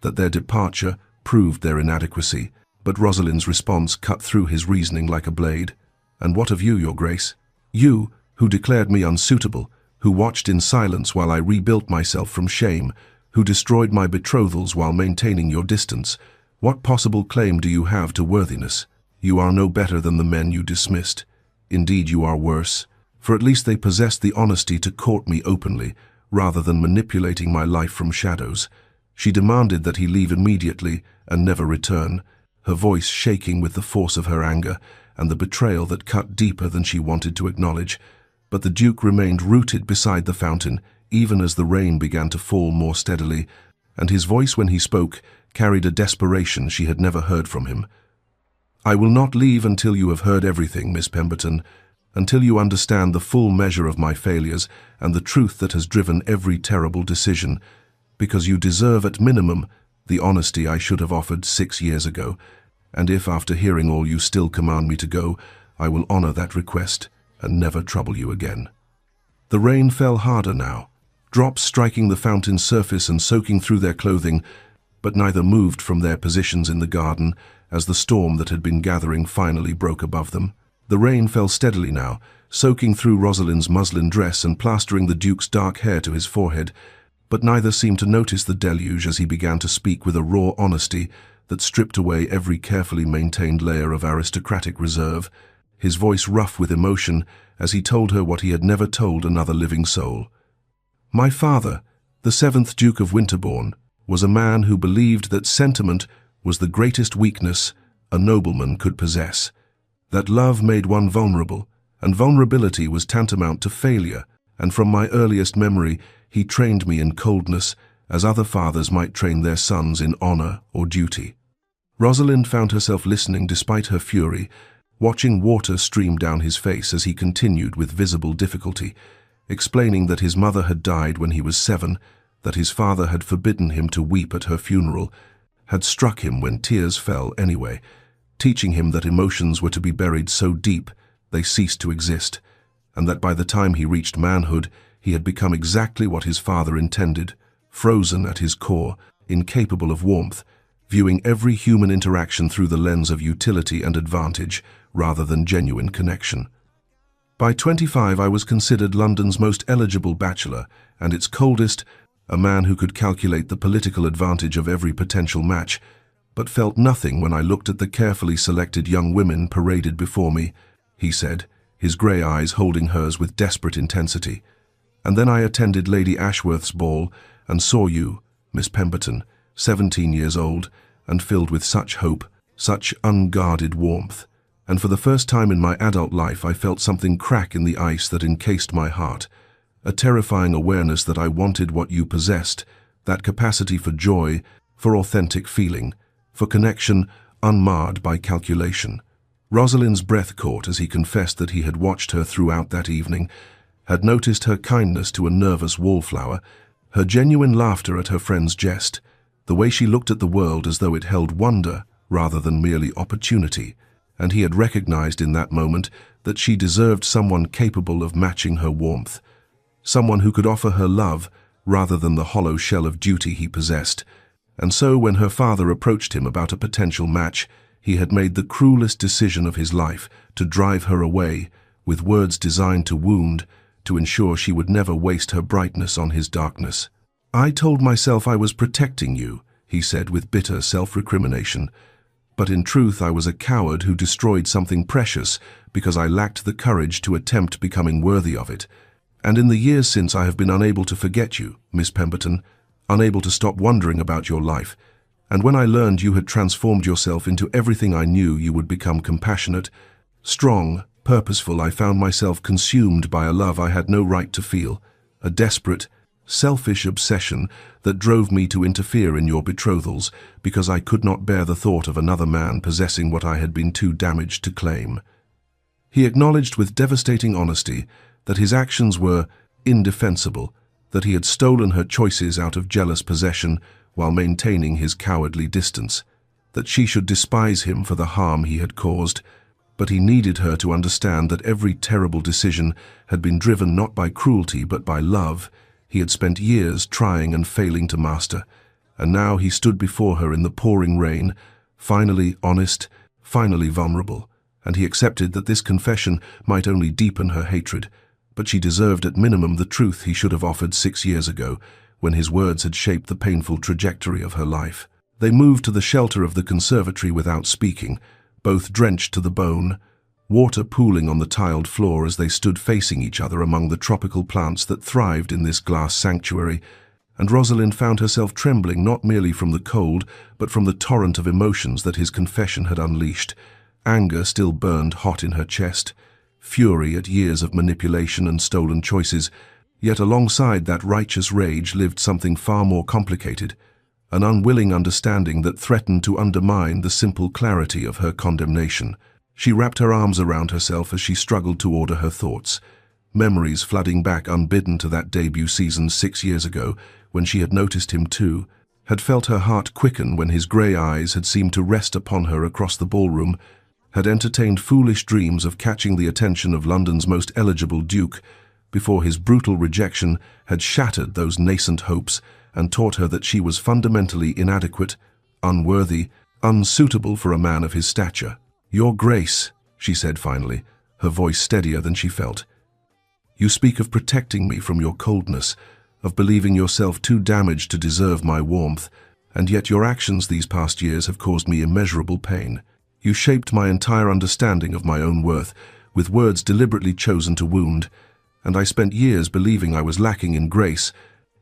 that their departure proved their inadequacy. But Rosalind's response cut through his reasoning like a blade. "And what of you, Your Grace? You, who declared me unsuitable, who watched in silence while I rebuilt myself from shame, who destroyed my betrothals while maintaining your distance, what possible claim do you have to worthiness? You are no better than the men you dismissed. Indeed, you are worse, for at least they possessed the honesty to court me openly, rather than manipulating my life from shadows." She demanded that he leave immediately and never return, her voice shaking with the force of her anger and the betrayal that cut deeper than she wanted to acknowledge. But the Duke remained rooted beside the fountain, even as the rain began to fall more steadily, and his voice when he spoke carried a desperation she had never heard from him. "I will not leave until you have heard everything, Miss Pemberton, until you understand the full measure of my failures and the truth that has driven every terrible decision, because you deserve at minimum the honesty I should have offered 6 years ago, and if after hearing all you still command me to go, I will honor that request and never trouble you again." The rain fell harder now, drops striking the fountain's surface and soaking through their clothing, but neither moved from their positions in the garden as the storm that had been gathering finally broke above them. The rain fell steadily now, soaking through Rosalind's muslin dress and plastering the Duke's dark hair to his forehead, but neither seemed to notice the deluge as he began to speak with a raw honesty that stripped away every carefully maintained layer of aristocratic reserve, his voice rough with emotion as he told her what he had never told another living soul. "My father, the 7th Duke of Winterbourne, was a man who believed that sentiment was the greatest weakness a nobleman could possess, that love made one vulnerable, and vulnerability was tantamount to failure, and from my earliest memory he trained me in coldness as other fathers might train their sons in honor or duty." Rosalind found herself listening despite her fury, watching water stream down his face as he continued with visible difficulty, explaining that his mother had died when he was 7, that his father had forbidden him to weep at her funeral, had struck him when tears fell anyway, teaching him that emotions were to be buried so deep they ceased to exist, and that by the time he reached manhood, he had become exactly what his father intended, frozen at his core, incapable of warmth, viewing every human interaction through the lens of utility and advantage rather than genuine connection. By 25, I was considered London's most eligible bachelor, and its coldest, a man who could calculate the political advantage of every potential match, but felt nothing when I looked at the carefully selected young women paraded before me," he said, his grey eyes holding hers with desperate intensity. "And then I attended Lady Ashworth's ball and saw you, Miss Pemberton, 17 years old, and filled with such hope, such unguarded warmth. And for the first time in my adult life I felt something crack in the ice that encased my heart, a terrifying awareness that I wanted what you possessed, that capacity for joy, for authentic feeling, for connection unmarred by calculation." Rosalind's breath caught as he confessed that he had watched her throughout that evening, had noticed her kindness to a nervous wallflower, her genuine laughter at her friend's jest, the way she looked at the world as though it held wonder rather than merely opportunity, and he had recognized in that moment that she deserved someone capable of matching her warmth, someone who could offer her love rather than the hollow shell of duty he possessed. And so when her father approached him about a potential match, he had made the cruelest decision of his life to drive her away, with words designed to wound, to ensure she would never waste her brightness on his darkness. "I told myself I was protecting you," he said with bitter self-recrimination, "but in truth I was a coward who destroyed something precious because I lacked the courage to attempt becoming worthy of it. And in the years since I have been unable to forget you, Miss Pemberton, unable to stop wondering about your life. And when I learned you had transformed yourself into everything I knew you would become, compassionate, strong, purposeful, I found myself consumed by a love I had no right to feel, a desperate, selfish obsession that drove me to interfere in your betrothals because I could not bear the thought of another man possessing what I had been too damaged to claim." He acknowledged with devastating honesty that his actions were indefensible, that he had stolen her choices out of jealous possession while maintaining his cowardly distance, that she should despise him for the harm he had caused, but he needed her to understand that every terrible decision had been driven not by cruelty but by love he had spent years trying and failing to master, and now he stood before her in the pouring rain, finally honest, finally vulnerable, and he accepted that this confession might only deepen her hatred, but she deserved at minimum the truth he should have offered 6 years ago, when his words had shaped the painful trajectory of her life. They moved to the shelter of the conservatory without speaking, both drenched to the bone, water pooling on the tiled floor as they stood facing each other among the tropical plants that thrived in this glass sanctuary, and Rosalind found herself trembling not merely from the cold, but from the torrent of emotions that his confession had unleashed. Anger still burned hot in her chest, fury at years of manipulation and stolen choices, yet alongside that righteous rage lived something far more complicated, an unwilling understanding that threatened to undermine the simple clarity of her condemnation. She wrapped her arms around herself as she struggled to order her thoughts, memories flooding back unbidden to that debut season 6 years ago when she had noticed him too, had felt her heart quicken when his grey eyes had seemed to rest upon her across the ballroom, had entertained foolish dreams of catching the attention of London's most eligible duke, before his brutal rejection had shattered those nascent hopes and taught her that she was fundamentally inadequate, unworthy, unsuitable for a man of his stature. "Your Grace," she said finally, her voice steadier than she felt, "you speak of protecting me from your coldness, of believing yourself too damaged to deserve my warmth, and yet your actions these past years have caused me immeasurable pain. You shaped my entire understanding of my own worth, with words deliberately chosen to wound, and I spent years believing I was lacking in grace,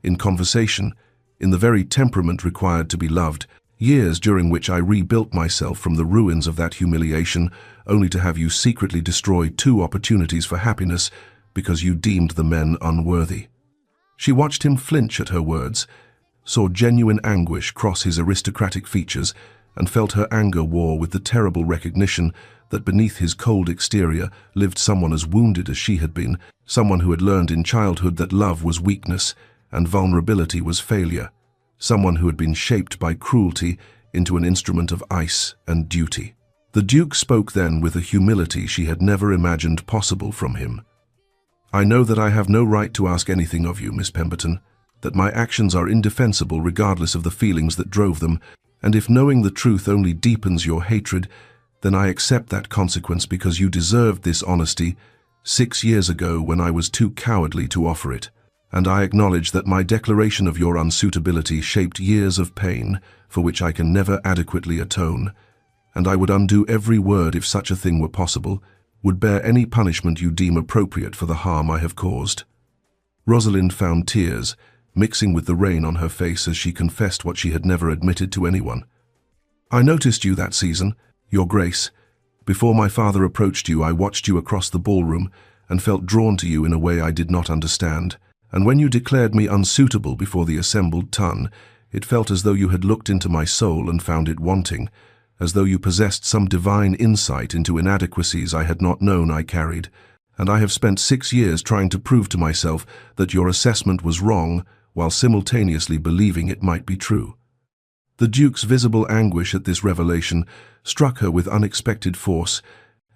in conversation, in the very temperament required to be loved, years during which I rebuilt myself from the ruins of that humiliation, only to have you secretly destroy 2 opportunities for happiness because you deemed the men unworthy." She watched him flinch at her words, saw genuine anguish cross his aristocratic features, and felt her anger war with the terrible recognition that beneath his cold exterior lived someone as wounded as she had been, someone who had learned in childhood that love was weakness and vulnerability was failure, someone who had been shaped by cruelty into an instrument of ice and duty. The Duke spoke then with a humility she had never imagined possible from him. "I know that I have no right to ask anything of you, Miss Pemberton, that my actions are indefensible regardless of the feelings that drove them, and if knowing the truth only deepens your hatred, then I accept that consequence because you deserved this honesty 6 years ago when I was too cowardly to offer it." and I acknowledge that my declaration of your unsuitability shaped years of pain for which I can never adequately atone, and I would undo every word if such a thing were possible, would bear any punishment you deem appropriate for the harm I have caused." Rosalind found tears mixing with the rain on her face as she confessed what she had never admitted to anyone. "I noticed you that season, Your Grace. Before my father approached you, I watched you across the ballroom and felt drawn to you in a way I did not understand. And when you declared me unsuitable before the assembled ton, it felt as though you had looked into my soul and found it wanting, as though you possessed some divine insight into inadequacies I had not known I carried. And I have spent 6 years trying to prove to myself that your assessment was wrong, while simultaneously believing it might be true." The Duke's visible anguish at this revelation struck her with unexpected force,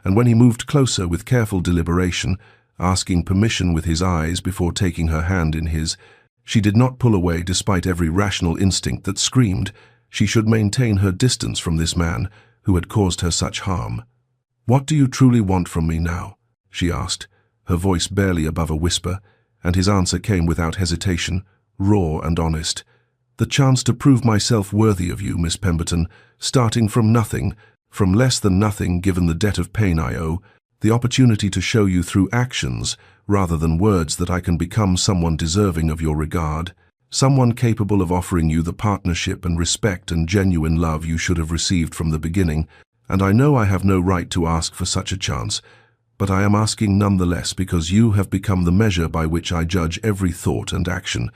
and when he moved closer with careful deliberation, asking permission with his eyes before taking her hand in his, she did not pull away despite every rational instinct that screamed she should maintain her distance from this man who had caused her such harm. "What do you truly want from me now?" she asked, her voice barely above a whisper, and his answer came without hesitation, raw and honest. "The chance to prove myself worthy of you, Miss Pemberton, starting from nothing, from less than nothing given the debt of pain I owe, the opportunity to show you through actions rather than words that I can become someone deserving of your regard, someone capable of offering you the partnership and respect and genuine love you should have received from the beginning, and I know I have no right to ask for such a chance, but I am asking nonetheless because you have become the measure by which I judge every thought and action,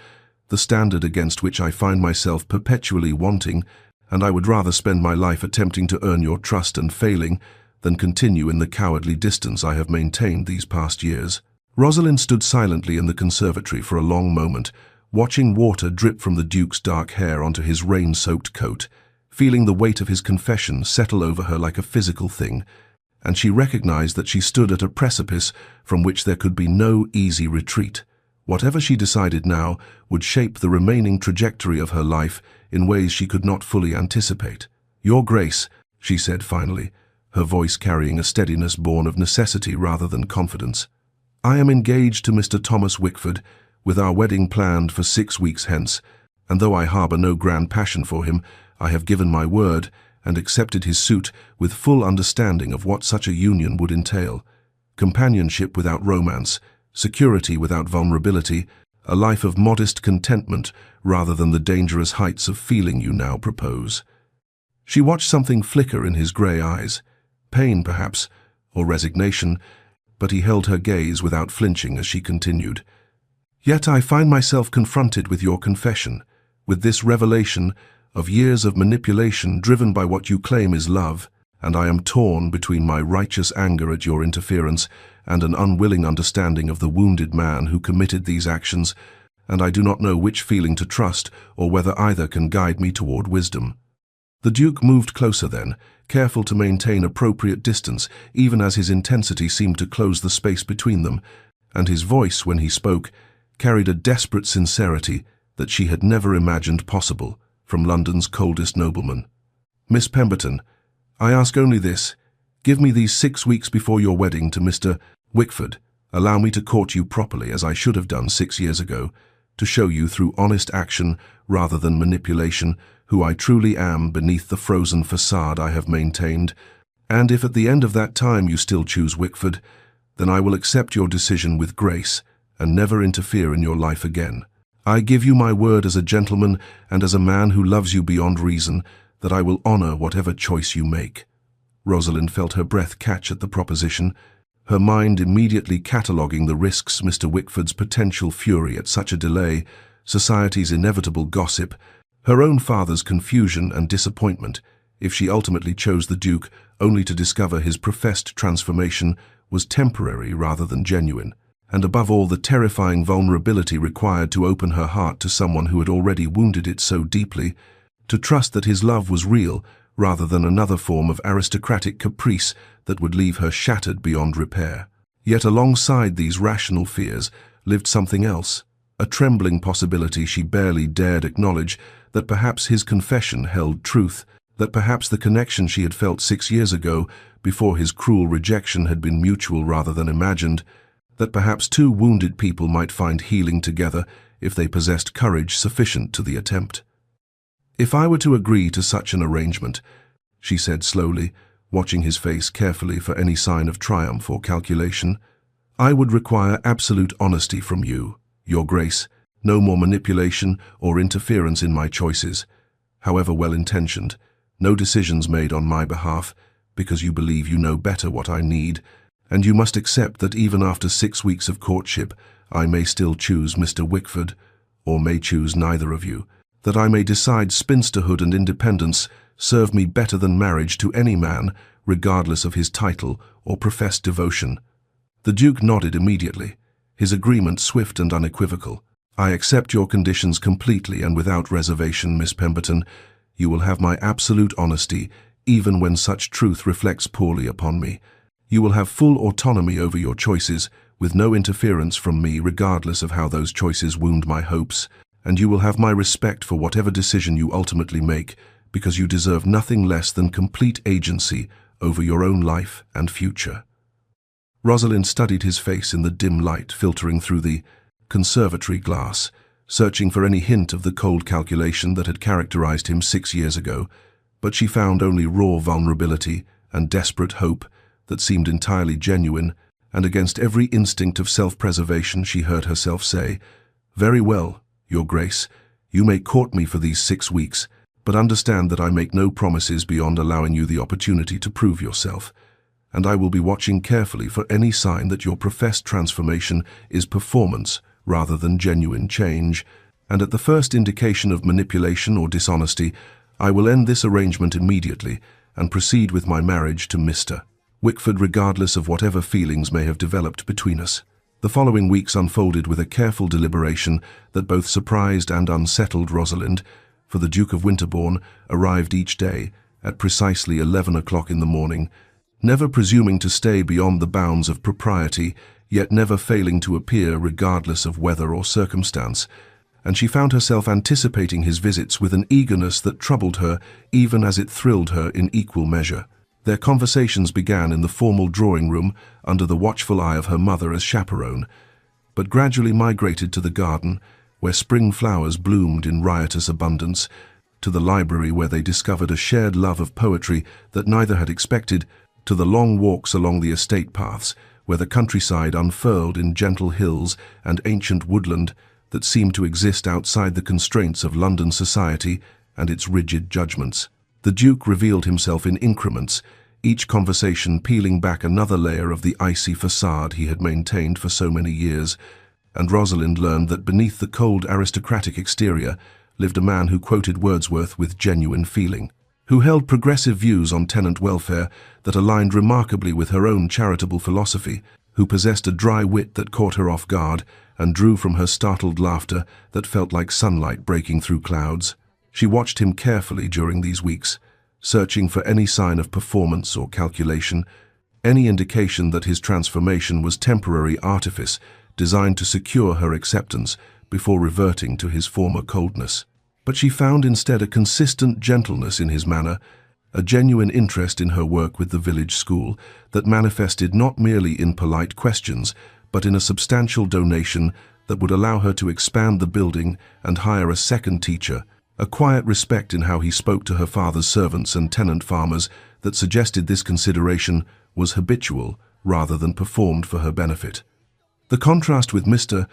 the standard against which I find myself perpetually wanting, and I would rather spend my life attempting to earn your trust and failing than continue in the cowardly distance I have maintained these past years." Rosalind stood silently in the conservatory for a long moment, watching water drip from the Duke's dark hair onto his rain-soaked coat, feeling the weight of his confession settle over her like a physical thing, and she recognized that she stood at a precipice from which there could be no easy retreat. Whatever she decided now would shape the remaining trajectory of her life in ways she could not fully anticipate. "Your Grace," she said finally, her voice carrying a steadiness born of necessity rather than confidence, "I am engaged to Mr. Thomas Wickford, with our wedding planned for 6 weeks hence, and though I harbour no grand passion for him, I have given my word and accepted his suit with full understanding of what such a union would entail: companionship without romance, security without vulnerability, a life of modest contentment rather than the dangerous heights of feeling you now propose." She watched something flicker in his grey eyes, pain perhaps, or resignation, but he held her gaze without flinching as she continued. "Yet I find myself confronted with your confession, with this revelation of years of manipulation driven by what you claim is love, and I am torn between my righteous anger at your interference and an unwilling understanding of the wounded man who committed these actions, and I do not know which feeling to trust or whether either can guide me toward wisdom." The Duke moved closer then, careful to maintain appropriate distance, even as his intensity seemed to close the space between them, and his voice, when he spoke, carried a desperate sincerity that she had never imagined possible from London's coldest nobleman. "Miss Pemberton, I ask only this. Give me these 6 weeks before your wedding to Mr. Wickford. Allow me to court you properly, as I should have done 6 years ago, to show you through honest action rather than manipulation who I truly am beneath the frozen facade I have maintained, and if at the end of that time you still choose Wickford, then I will accept your decision with grace and never interfere in your life again. I give you my word as a gentleman and as a man who loves you beyond reason that I will honor whatever choice you make." Rosalind felt her breath catch at the proposition, her mind immediately cataloguing the risks Mr. Wickford's potential fury at such a delay, society's inevitable gossip, her own father's confusion and disappointment if she ultimately chose the Duke only to discover his professed transformation was temporary rather than genuine, and above all the terrifying vulnerability required to open her heart to someone who had already wounded it so deeply, to trust that his love was real rather than another form of aristocratic caprice that would leave her shattered beyond repair. Yet alongside these rational fears lived something else, a trembling possibility she barely dared acknowledge, that perhaps his confession held truth, that perhaps the connection she had felt 6 years ago, before his cruel rejection, had been mutual rather than imagined, that perhaps two wounded people might find healing together if they possessed courage sufficient to the attempt. "If I were to agree to such an arrangement," she said slowly, watching his face carefully for any sign of triumph or calculation, "I would require absolute honesty from you, Your Grace, no more manipulation or interference in my choices, however well-intentioned, no decisions made on my behalf, because you believe you know better what I need, and you must accept that even after 6 weeks of courtship, I may still choose Mr. Wickford, or may choose neither of you, that I may decide spinsterhood and independence serve me better than marriage to any man, regardless of his title or professed devotion." The Duke nodded immediately, his agreement swift and unequivocal. "I accept your conditions completely and without reservation, Miss Pemberton. You will have my absolute honesty, even when such truth reflects poorly upon me. You will have full autonomy over your choices, with no interference from me regardless of how those choices wound my hopes, and you will have my respect for whatever decision you ultimately make, because you deserve nothing less than complete agency over your own life and future." Rosalind studied his face in the dim light filtering through the conservatory glass, searching for any hint of the cold calculation that had characterized him 6 years ago, but she found only raw vulnerability and desperate hope that seemed entirely genuine, and against every instinct of self-preservation she heard herself say, "Very well, Your Grace, you may court me for these 6 weeks, but understand that I make no promises beyond allowing you the opportunity to prove yourself, and I will be watching carefully for any sign that your professed transformation is performance rather than genuine change, and at the first indication of manipulation or dishonesty, I will end this arrangement immediately and proceed with my marriage to Mr. Wickford regardless of whatever feelings may have developed between us." The following weeks unfolded with a careful deliberation that both surprised and unsettled Rosalind, for the Duke of Winterbourne arrived each day at precisely 11 o'clock in the morning, never presuming to stay beyond the bounds of propriety, yet never failing to appear regardless of weather or circumstance, and she found herself anticipating his visits with an eagerness that troubled her even as it thrilled her in equal measure. Their conversations began in the formal drawing-room under the watchful eye of her mother as chaperone, but gradually migrated to the garden, where spring flowers bloomed in riotous abundance, to the library where they discovered a shared love of poetry that neither had expected, to the long walks along the estate paths, where the countryside unfurled in gentle hills and ancient woodland that seemed to exist outside the constraints of London society and its rigid judgments. The Duke revealed himself in increments, each conversation peeling back another layer of the icy facade he had maintained for so many years, and Rosalind learned that beneath the cold aristocratic exterior lived a man who quoted Wordsworth with genuine feeling, who held progressive views on tenant welfare that aligned remarkably with her own charitable philosophy, who possessed a dry wit that caught her off guard and drew from her startled laughter that felt like sunlight breaking through clouds. She watched him carefully during these weeks, searching for any sign of performance or calculation, any indication that his transformation was temporary artifice designed to secure her acceptance before reverting to his former coldness. But she found instead a consistent gentleness in his manner, a genuine interest in her work with the village school that manifested not merely in polite questions, but in a substantial donation that would allow her to expand the building and hire a second teacher, a quiet respect in how he spoke to her father's servants and tenant farmers that suggested this consideration was habitual rather than performed for her benefit. The contrast with Mr.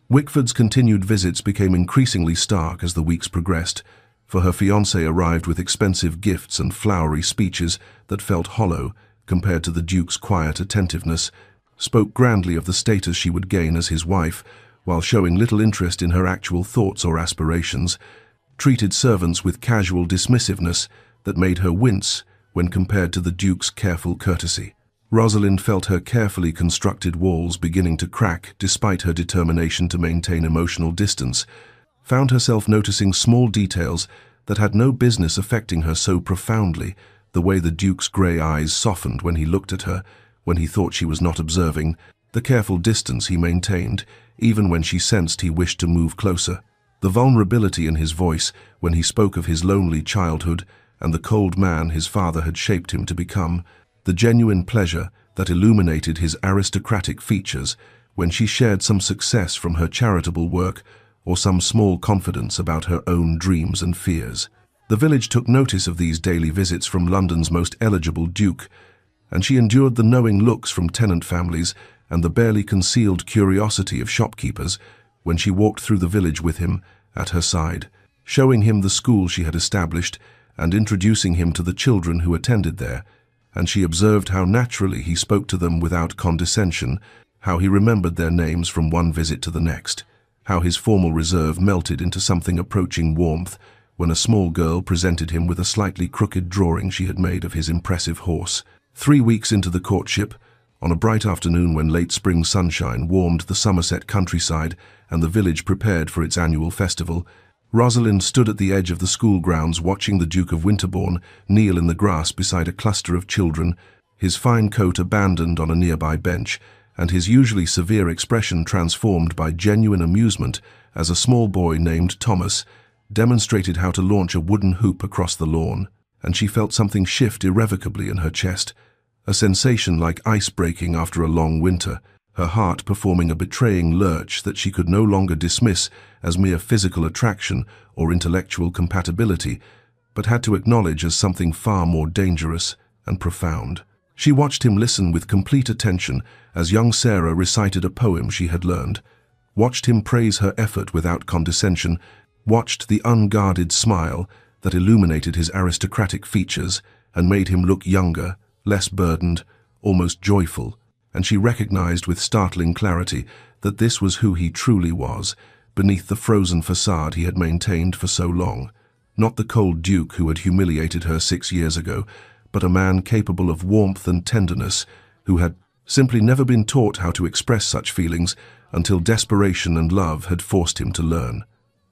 Wickford's continued visits became increasingly stark as the weeks progressed, for her fiancé arrived with expensive gifts and flowery speeches that felt hollow compared to the Duke's quiet attentiveness, spoke grandly of the status she would gain as his wife, while showing little interest in her actual thoughts or aspirations, treated servants with casual dismissiveness that made her wince when compared to the Duke's careful courtesy. Rosalind felt her carefully constructed walls beginning to crack despite her determination to maintain emotional distance, found herself noticing small details that had no business affecting her so profoundly, the way the Duke's grey eyes softened when he looked at her, when he thought she was not observing, the careful distance he maintained, even when she sensed he wished to move closer, the vulnerability in his voice when he spoke of his lonely childhood and the cold man his father had shaped him to become, the genuine pleasure that illuminated his aristocratic features when she shared some success from her charitable work or some small confidence about her own dreams and fears. The village took notice of these daily visits from London's most eligible duke, and she endured the knowing looks from tenant families and the barely concealed curiosity of shopkeepers when she walked through the village with him at her side, showing him the school she had established and introducing him to the children who attended there, and she observed how naturally he spoke to them without condescension, how he remembered their names from one visit to the next, how his formal reserve melted into something approaching warmth when a small girl presented him with a slightly crooked drawing she had made of his impressive horse. 3 weeks into the courtship, on a bright afternoon when late spring sunshine warmed the Somerset countryside and the village prepared for its annual festival, Rosalind stood at the edge of the school grounds watching the Duke of Winterbourne kneel in the grass beside a cluster of children, his fine coat abandoned on a nearby bench, and his usually severe expression transformed by genuine amusement as a small boy named Thomas demonstrated how to launch a wooden hoop across the lawn, and she felt something shift irrevocably in her chest, a sensation like ice breaking after a long winter, her heart performing a betraying lurch that she could no longer dismiss as mere physical attraction or intellectual compatibility, but had to acknowledge as something far more dangerous and profound. She watched him listen with complete attention as young Sarah recited a poem she had learned, watched him praise her effort without condescension, watched the unguarded smile that illuminated his aristocratic features and made him look younger, less burdened, almost joyful, and she recognized with startling clarity that this was who he truly was, beneath the frozen facade he had maintained for so long. Not the cold duke who had humiliated her 6 years ago, but a man capable of warmth and tenderness, who had simply never been taught how to express such feelings until desperation and love had forced him to learn.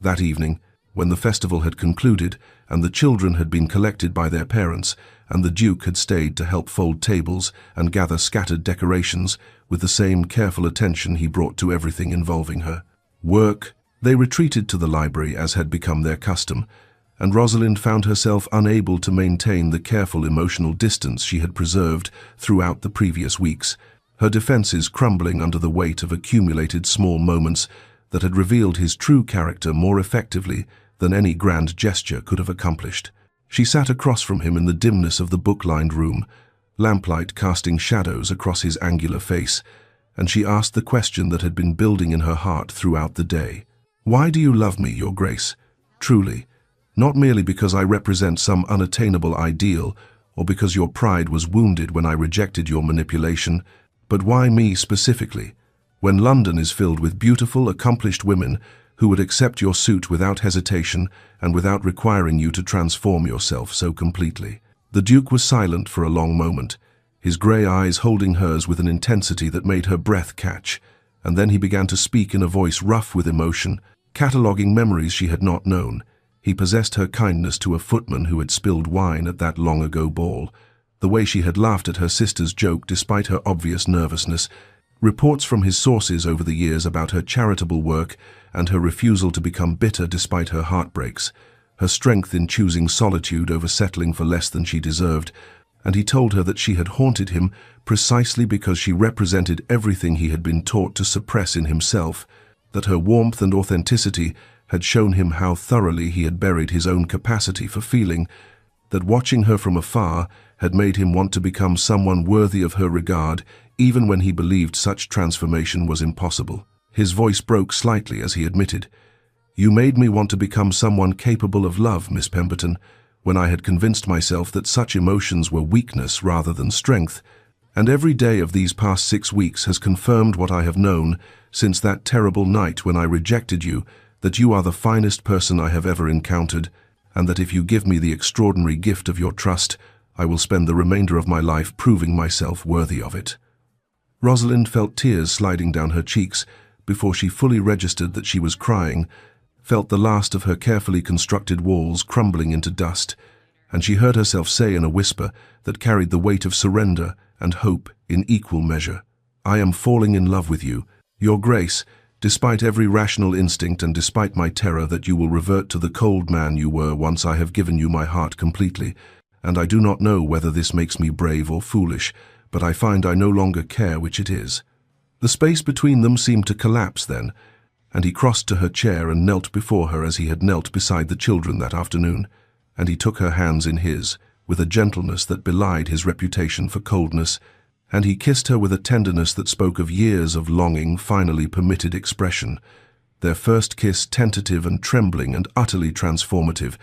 That evening, when the festival had concluded and the children had been collected by their parents, and the Duke had stayed to help fold tables and gather scattered decorations with the same careful attention he brought to everything involving her work, they retreated to the library as had become their custom, and Rosalind found herself unable to maintain the careful emotional distance she had preserved throughout the previous weeks, her defenses crumbling under the weight of accumulated small moments that had revealed his true character more effectively than any grand gesture could have accomplished. She sat across from him in the dimness of the book-lined room, lamplight casting shadows across his angular face, and she asked the question that had been building in her heart throughout the day. "Why do you love me, Your Grace? Truly, not merely because I represent some unattainable ideal or because your pride was wounded when I rejected your manipulation, but why me specifically? When London is filled with beautiful, accomplished women who would accept your suit without hesitation and without requiring you to transform yourself so completely." The Duke was silent for a long moment, his grey eyes holding hers with an intensity that made her breath catch, and then he began to speak in a voice rough with emotion, cataloguing memories she had not known. He possessed her kindness to a footman who had spilled wine at that long-ago ball, the way she had laughed at her sister's joke despite her obvious nervousness, reports from his sources over the years about her charitable work and her refusal to become bitter despite her heartbreaks, her strength in choosing solitude over settling for less than she deserved, and he told her that she had haunted him precisely because she represented everything he had been taught to suppress in himself, that her warmth and authenticity had shown him how thoroughly he had buried his own capacity for feeling, that watching her from afar had made him want to become someone worthy of her regard, even when he believed such transformation was impossible. His voice broke slightly as he admitted, "You made me want to become someone capable of love, Miss Pemberton, when I had convinced myself that such emotions were weakness rather than strength, and every day of these past 6 weeks has confirmed what I have known since that terrible night when I rejected you, that you are the finest person I have ever encountered, and that if you give me the extraordinary gift of your trust, I will spend the remainder of my life proving myself worthy of it." Rosalind felt tears sliding down her cheeks before she fully registered that she was crying, felt the last of her carefully constructed walls crumbling into dust, and she heard herself say in a whisper that carried the weight of surrender and hope in equal measure, "I am falling in love with you, Your Grace, despite every rational instinct and despite my terror that you will revert to the cold man you were once I have given you my heart completely, and I do not know whether this makes me brave or foolish, but I find I no longer care which it is." The space between them seemed to collapse then, and he crossed to her chair and knelt before her as he had knelt beside the children that afternoon, and he took her hands in his, with a gentleness that belied his reputation for coldness, and he kissed her with a tenderness that spoke of years of longing finally permitted expression. Their first kiss tentative and trembling and utterly transformative,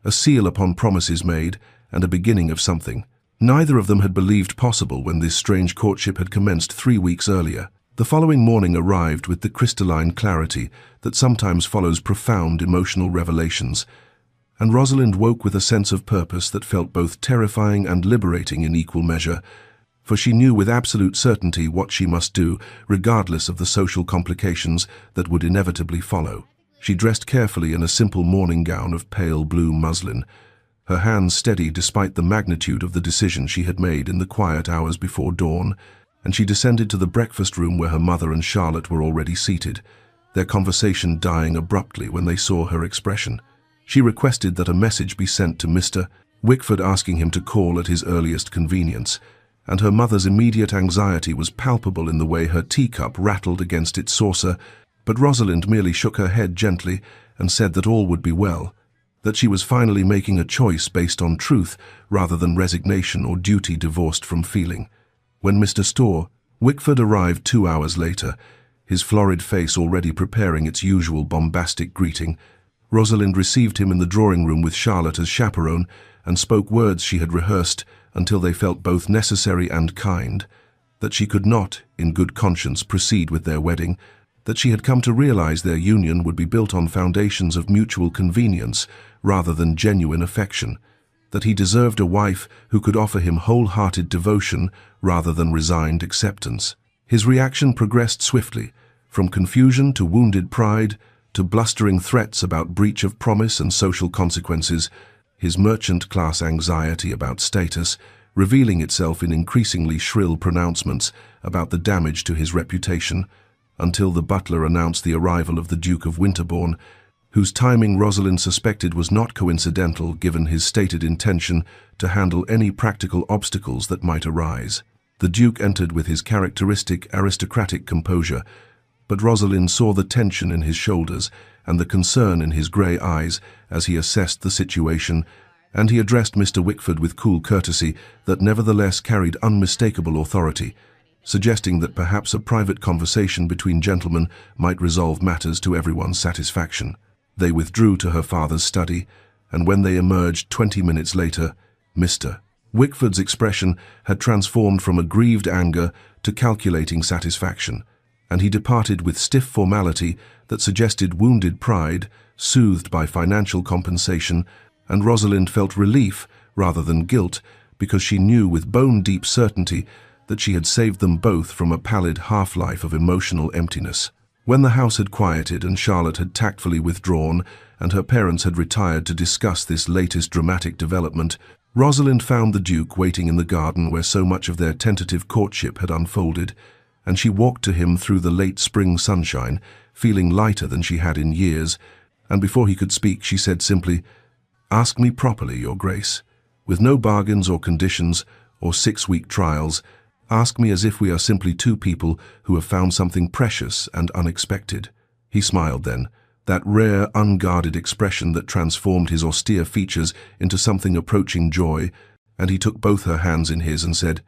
a seal upon promises made, and a beginning of something. Neither of them had believed possible when this strange courtship had commenced 3 weeks earlier. The following morning arrived with the crystalline clarity that sometimes follows profound emotional revelations, and Rosalind woke with a sense of purpose that felt both terrifying and liberating in equal measure, for she knew with absolute certainty what she must do, regardless of the social complications that would inevitably follow. She dressed carefully in a simple morning gown of pale blue muslin, her hands steady despite the magnitude of the decision she had made in the quiet hours before dawn, and she descended to the breakfast room where her mother and Charlotte were already seated, their conversation dying abruptly when they saw her expression. She requested that a message be sent to Mr. Wickford asking him to call at his earliest convenience, and her mother's immediate anxiety was palpable in the way her teacup rattled against its saucer, but Rosalind merely shook her head gently and said that all would be well, that she was finally making a choice based on truth rather than resignation or duty divorced from feeling. When Mr. Wickford arrived 2 hours later, his florid face already preparing its usual bombastic greeting, Rosalind received him in the drawing room with Charlotte as chaperone and spoke words she had rehearsed until they felt both necessary and kind, that she could not, in good conscience, proceed with their wedding, that she had come to realize their union would be built on foundations of mutual convenience rather than genuine affection, that he deserved a wife who could offer him wholehearted devotion rather than resigned acceptance. His reaction progressed swiftly, from confusion to wounded pride, to blustering threats about breach of promise and social consequences, his merchant-class anxiety about status revealing itself in increasingly shrill pronouncements about the damage to his reputation, until the butler announced the arrival of the Duke of Winterbourne, whose timing Rosalind suspected was not coincidental given his stated intention to handle any practical obstacles that might arise. The Duke entered with his characteristic aristocratic composure, but Rosalind saw the tension in his shoulders and the concern in his grey eyes as he assessed the situation, and he addressed Mr. Wickford with cool courtesy that nevertheless carried unmistakable authority, suggesting that perhaps a private conversation between gentlemen might resolve matters to everyone's satisfaction. They withdrew to her father's study, and when they emerged 20 minutes later, Mr. Wickford's expression had transformed from aggrieved anger to calculating satisfaction, and he departed with stiff formality that suggested wounded pride, soothed by financial compensation, and Rosalind felt relief rather than guilt because she knew with bone-deep certainty that she had saved them both from a pallid half-life of emotional emptiness. When the house had quieted and Charlotte had tactfully withdrawn and her parents had retired to discuss this latest dramatic development, Rosalind found the Duke waiting in the garden where so much of their tentative courtship had unfolded, and she walked to him through the late spring sunshine, feeling lighter than she had in years, and before he could speak she said simply, "Ask me properly, Your Grace, with no bargains or conditions or 6-week trials. Ask me as if we are simply two people who have found something precious and unexpected." He smiled then, that rare, unguarded expression that transformed his austere features into something approaching joy, and he took both her hands in his and said,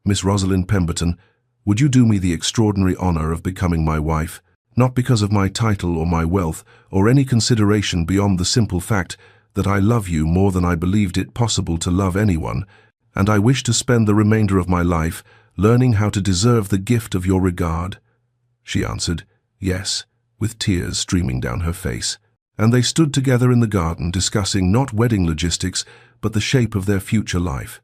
"Miss Rosalind Pemberton, would you do me the extraordinary honor of becoming my wife, not because of my title or my wealth or any consideration beyond the simple fact that I love you more than I believed it possible to love anyone, and I wish to spend the remainder of my life learning how to deserve the gift of your regard?" She answered, "Yes," with tears streaming down her face, and they stood together in the garden discussing not wedding logistics but the shape of their future life.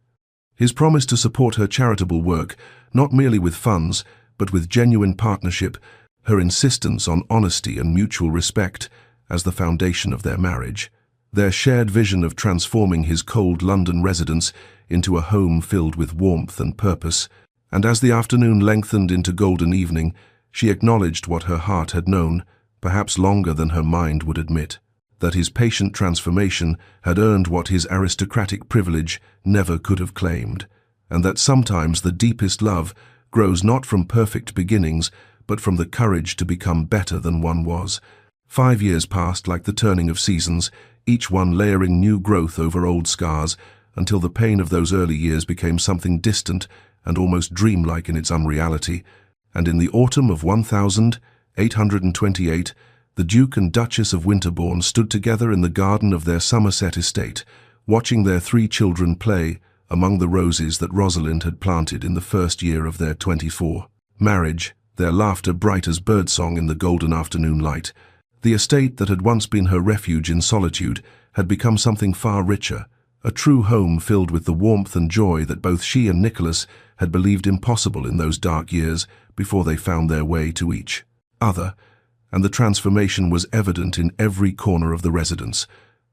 His promise to support her charitable work, not merely with funds, but with genuine partnership, her insistence on honesty and mutual respect as the foundation of their marriage, their shared vision of transforming his cold London residence into a home filled with warmth and purpose, and as the afternoon lengthened into golden evening, she acknowledged what her heart had known, perhaps longer than her mind would admit, that his patient transformation had earned what his aristocratic privilege never could have claimed, and that sometimes the deepest love grows not from perfect beginnings, but from the courage to become better than one was. 5 years passed like the turning of seasons, each one layering new growth over old scars, until the pain of those early years became something distant and almost dreamlike in its unreality. And in the autumn of 1828, the Duke and Duchess of Winterbourne stood together in the garden of their Somerset estate, watching their 3 children play among the roses that Rosalind had planted in the first year of their 24 marriage, their laughter bright as birdsong in the golden afternoon light. The estate that had once been her refuge in solitude had become something far richer, a true home filled with the warmth and joy that both she and Nicholas had believed impossible in those dark years before they found their way to each other, and the transformation was evident in every corner of the residence,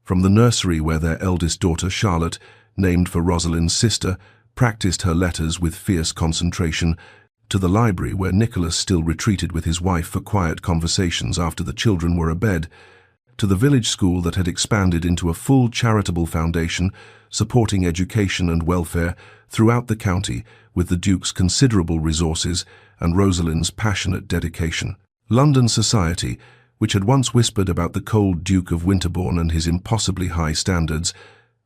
from the nursery where their eldest daughter Charlotte, named for Rosalind's sister, practiced her letters with fierce concentration, to the library where Nicholas still retreated with his wife for quiet conversations after the children were abed, to the village school that had expanded into a full charitable foundation supporting education and welfare throughout the county with the Duke's considerable resources and Rosalind's passionate dedication. London society, which had once whispered about the cold Duke of Winterbourne and his impossibly high standards,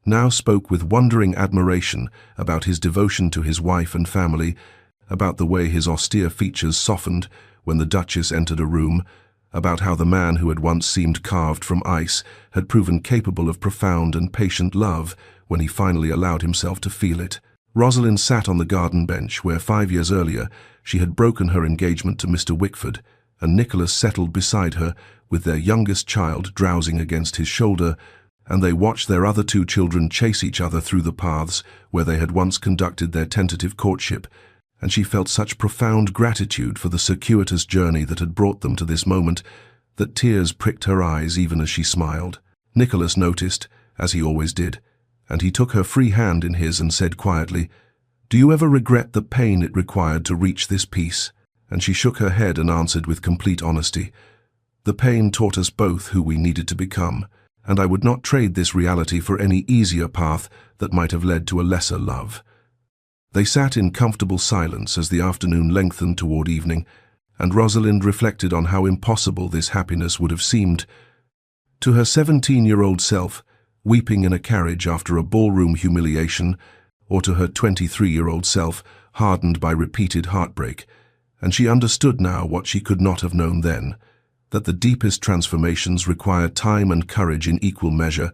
now spoke with wondering admiration about his devotion to his wife and family, about the way his austere features softened when the Duchess entered a room, about how the man who had once seemed carved from ice had proven capable of profound and patient love when he finally allowed himself to feel it. Rosalind sat on the garden bench where 5 years earlier she had broken her engagement to Mr. Wickford, and Nicholas settled beside her with their youngest child drowsing against his shoulder, and they watched their other 2 children chase each other through the paths where they had once conducted their tentative courtship, and she felt such profound gratitude for the circuitous journey that had brought them to this moment that tears pricked her eyes even as she smiled. Nicholas noticed, as he always did, and he took her free hand in his and said quietly, "Do you ever regret the pain it required to reach this peace?" And she shook her head and answered with complete honesty, "The pain taught us both who we needed to become, and I would not trade this reality for any easier path that might have led to a lesser love." They sat in comfortable silence as the afternoon lengthened toward evening, and Rosalind reflected on how impossible this happiness would have seemed. To her 17-year-old self, weeping in a carriage after a ballroom humiliation, or to her 23-year-old self, hardened by repeated heartbreak, and she understood now what she could not have known then, that the deepest transformations require time and courage in equal measure,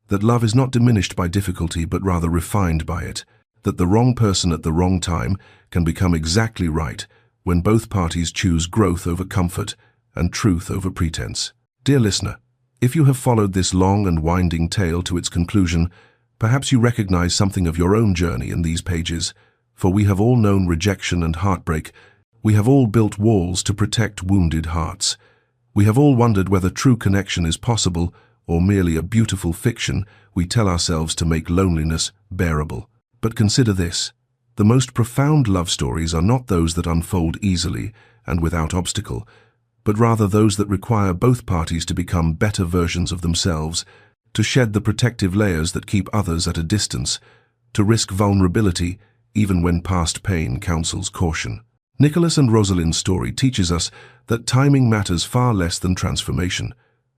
that love is not diminished by difficulty but rather refined by it, that the wrong person at the wrong time can become exactly right when both parties choose growth over comfort and truth over pretense. Dear listener, if you have followed this long and winding tale to its conclusion, perhaps you recognize something of your own journey in these pages, for we have all known rejection and heartbreak. We have all built walls to protect wounded hearts. We have all wondered whether true connection is possible or merely a beautiful fiction we tell ourselves to make loneliness bearable. But consider this: the most profound love stories are not those that unfold easily and without obstacle, but rather those that require both parties to become better versions of themselves, to shed the protective layers that keep others at a distance, to risk vulnerability even when past pain counsels caution. Nicholas and Rosalind's story teaches us that timing matters far less than transformation,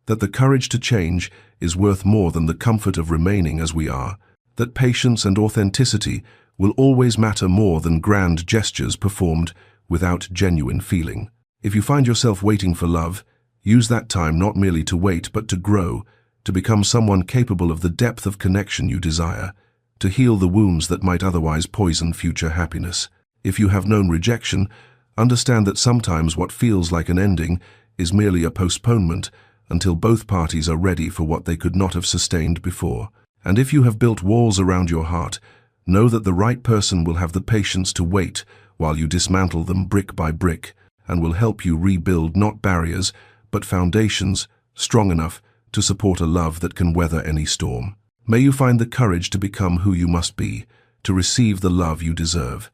that the courage to change is worth more than the comfort of remaining as we are, that patience and authenticity will always matter more than grand gestures performed without genuine feeling. If you find yourself waiting for love, use that time not merely to wait but to grow, to become someone capable of the depth of connection you desire, to heal the wounds that might otherwise poison future happiness. If you have known rejection, understand that sometimes what feels like an ending is merely a postponement until both parties are ready for what they could not have sustained before. And if you have built walls around your heart, know that the right person will have the patience to wait while you dismantle them brick by brick, and will help you rebuild not barriers, but foundations strong enough to support a love that can weather any storm. May you find the courage to become who you must be, to receive the love you deserve.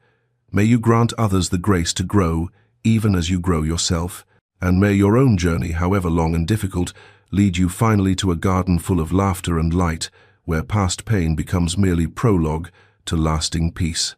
May you grant others the grace to grow, even as you grow yourself, and may your own journey, however long and difficult, lead you finally to a garden full of laughter and light, where past pain becomes merely prologue to lasting peace.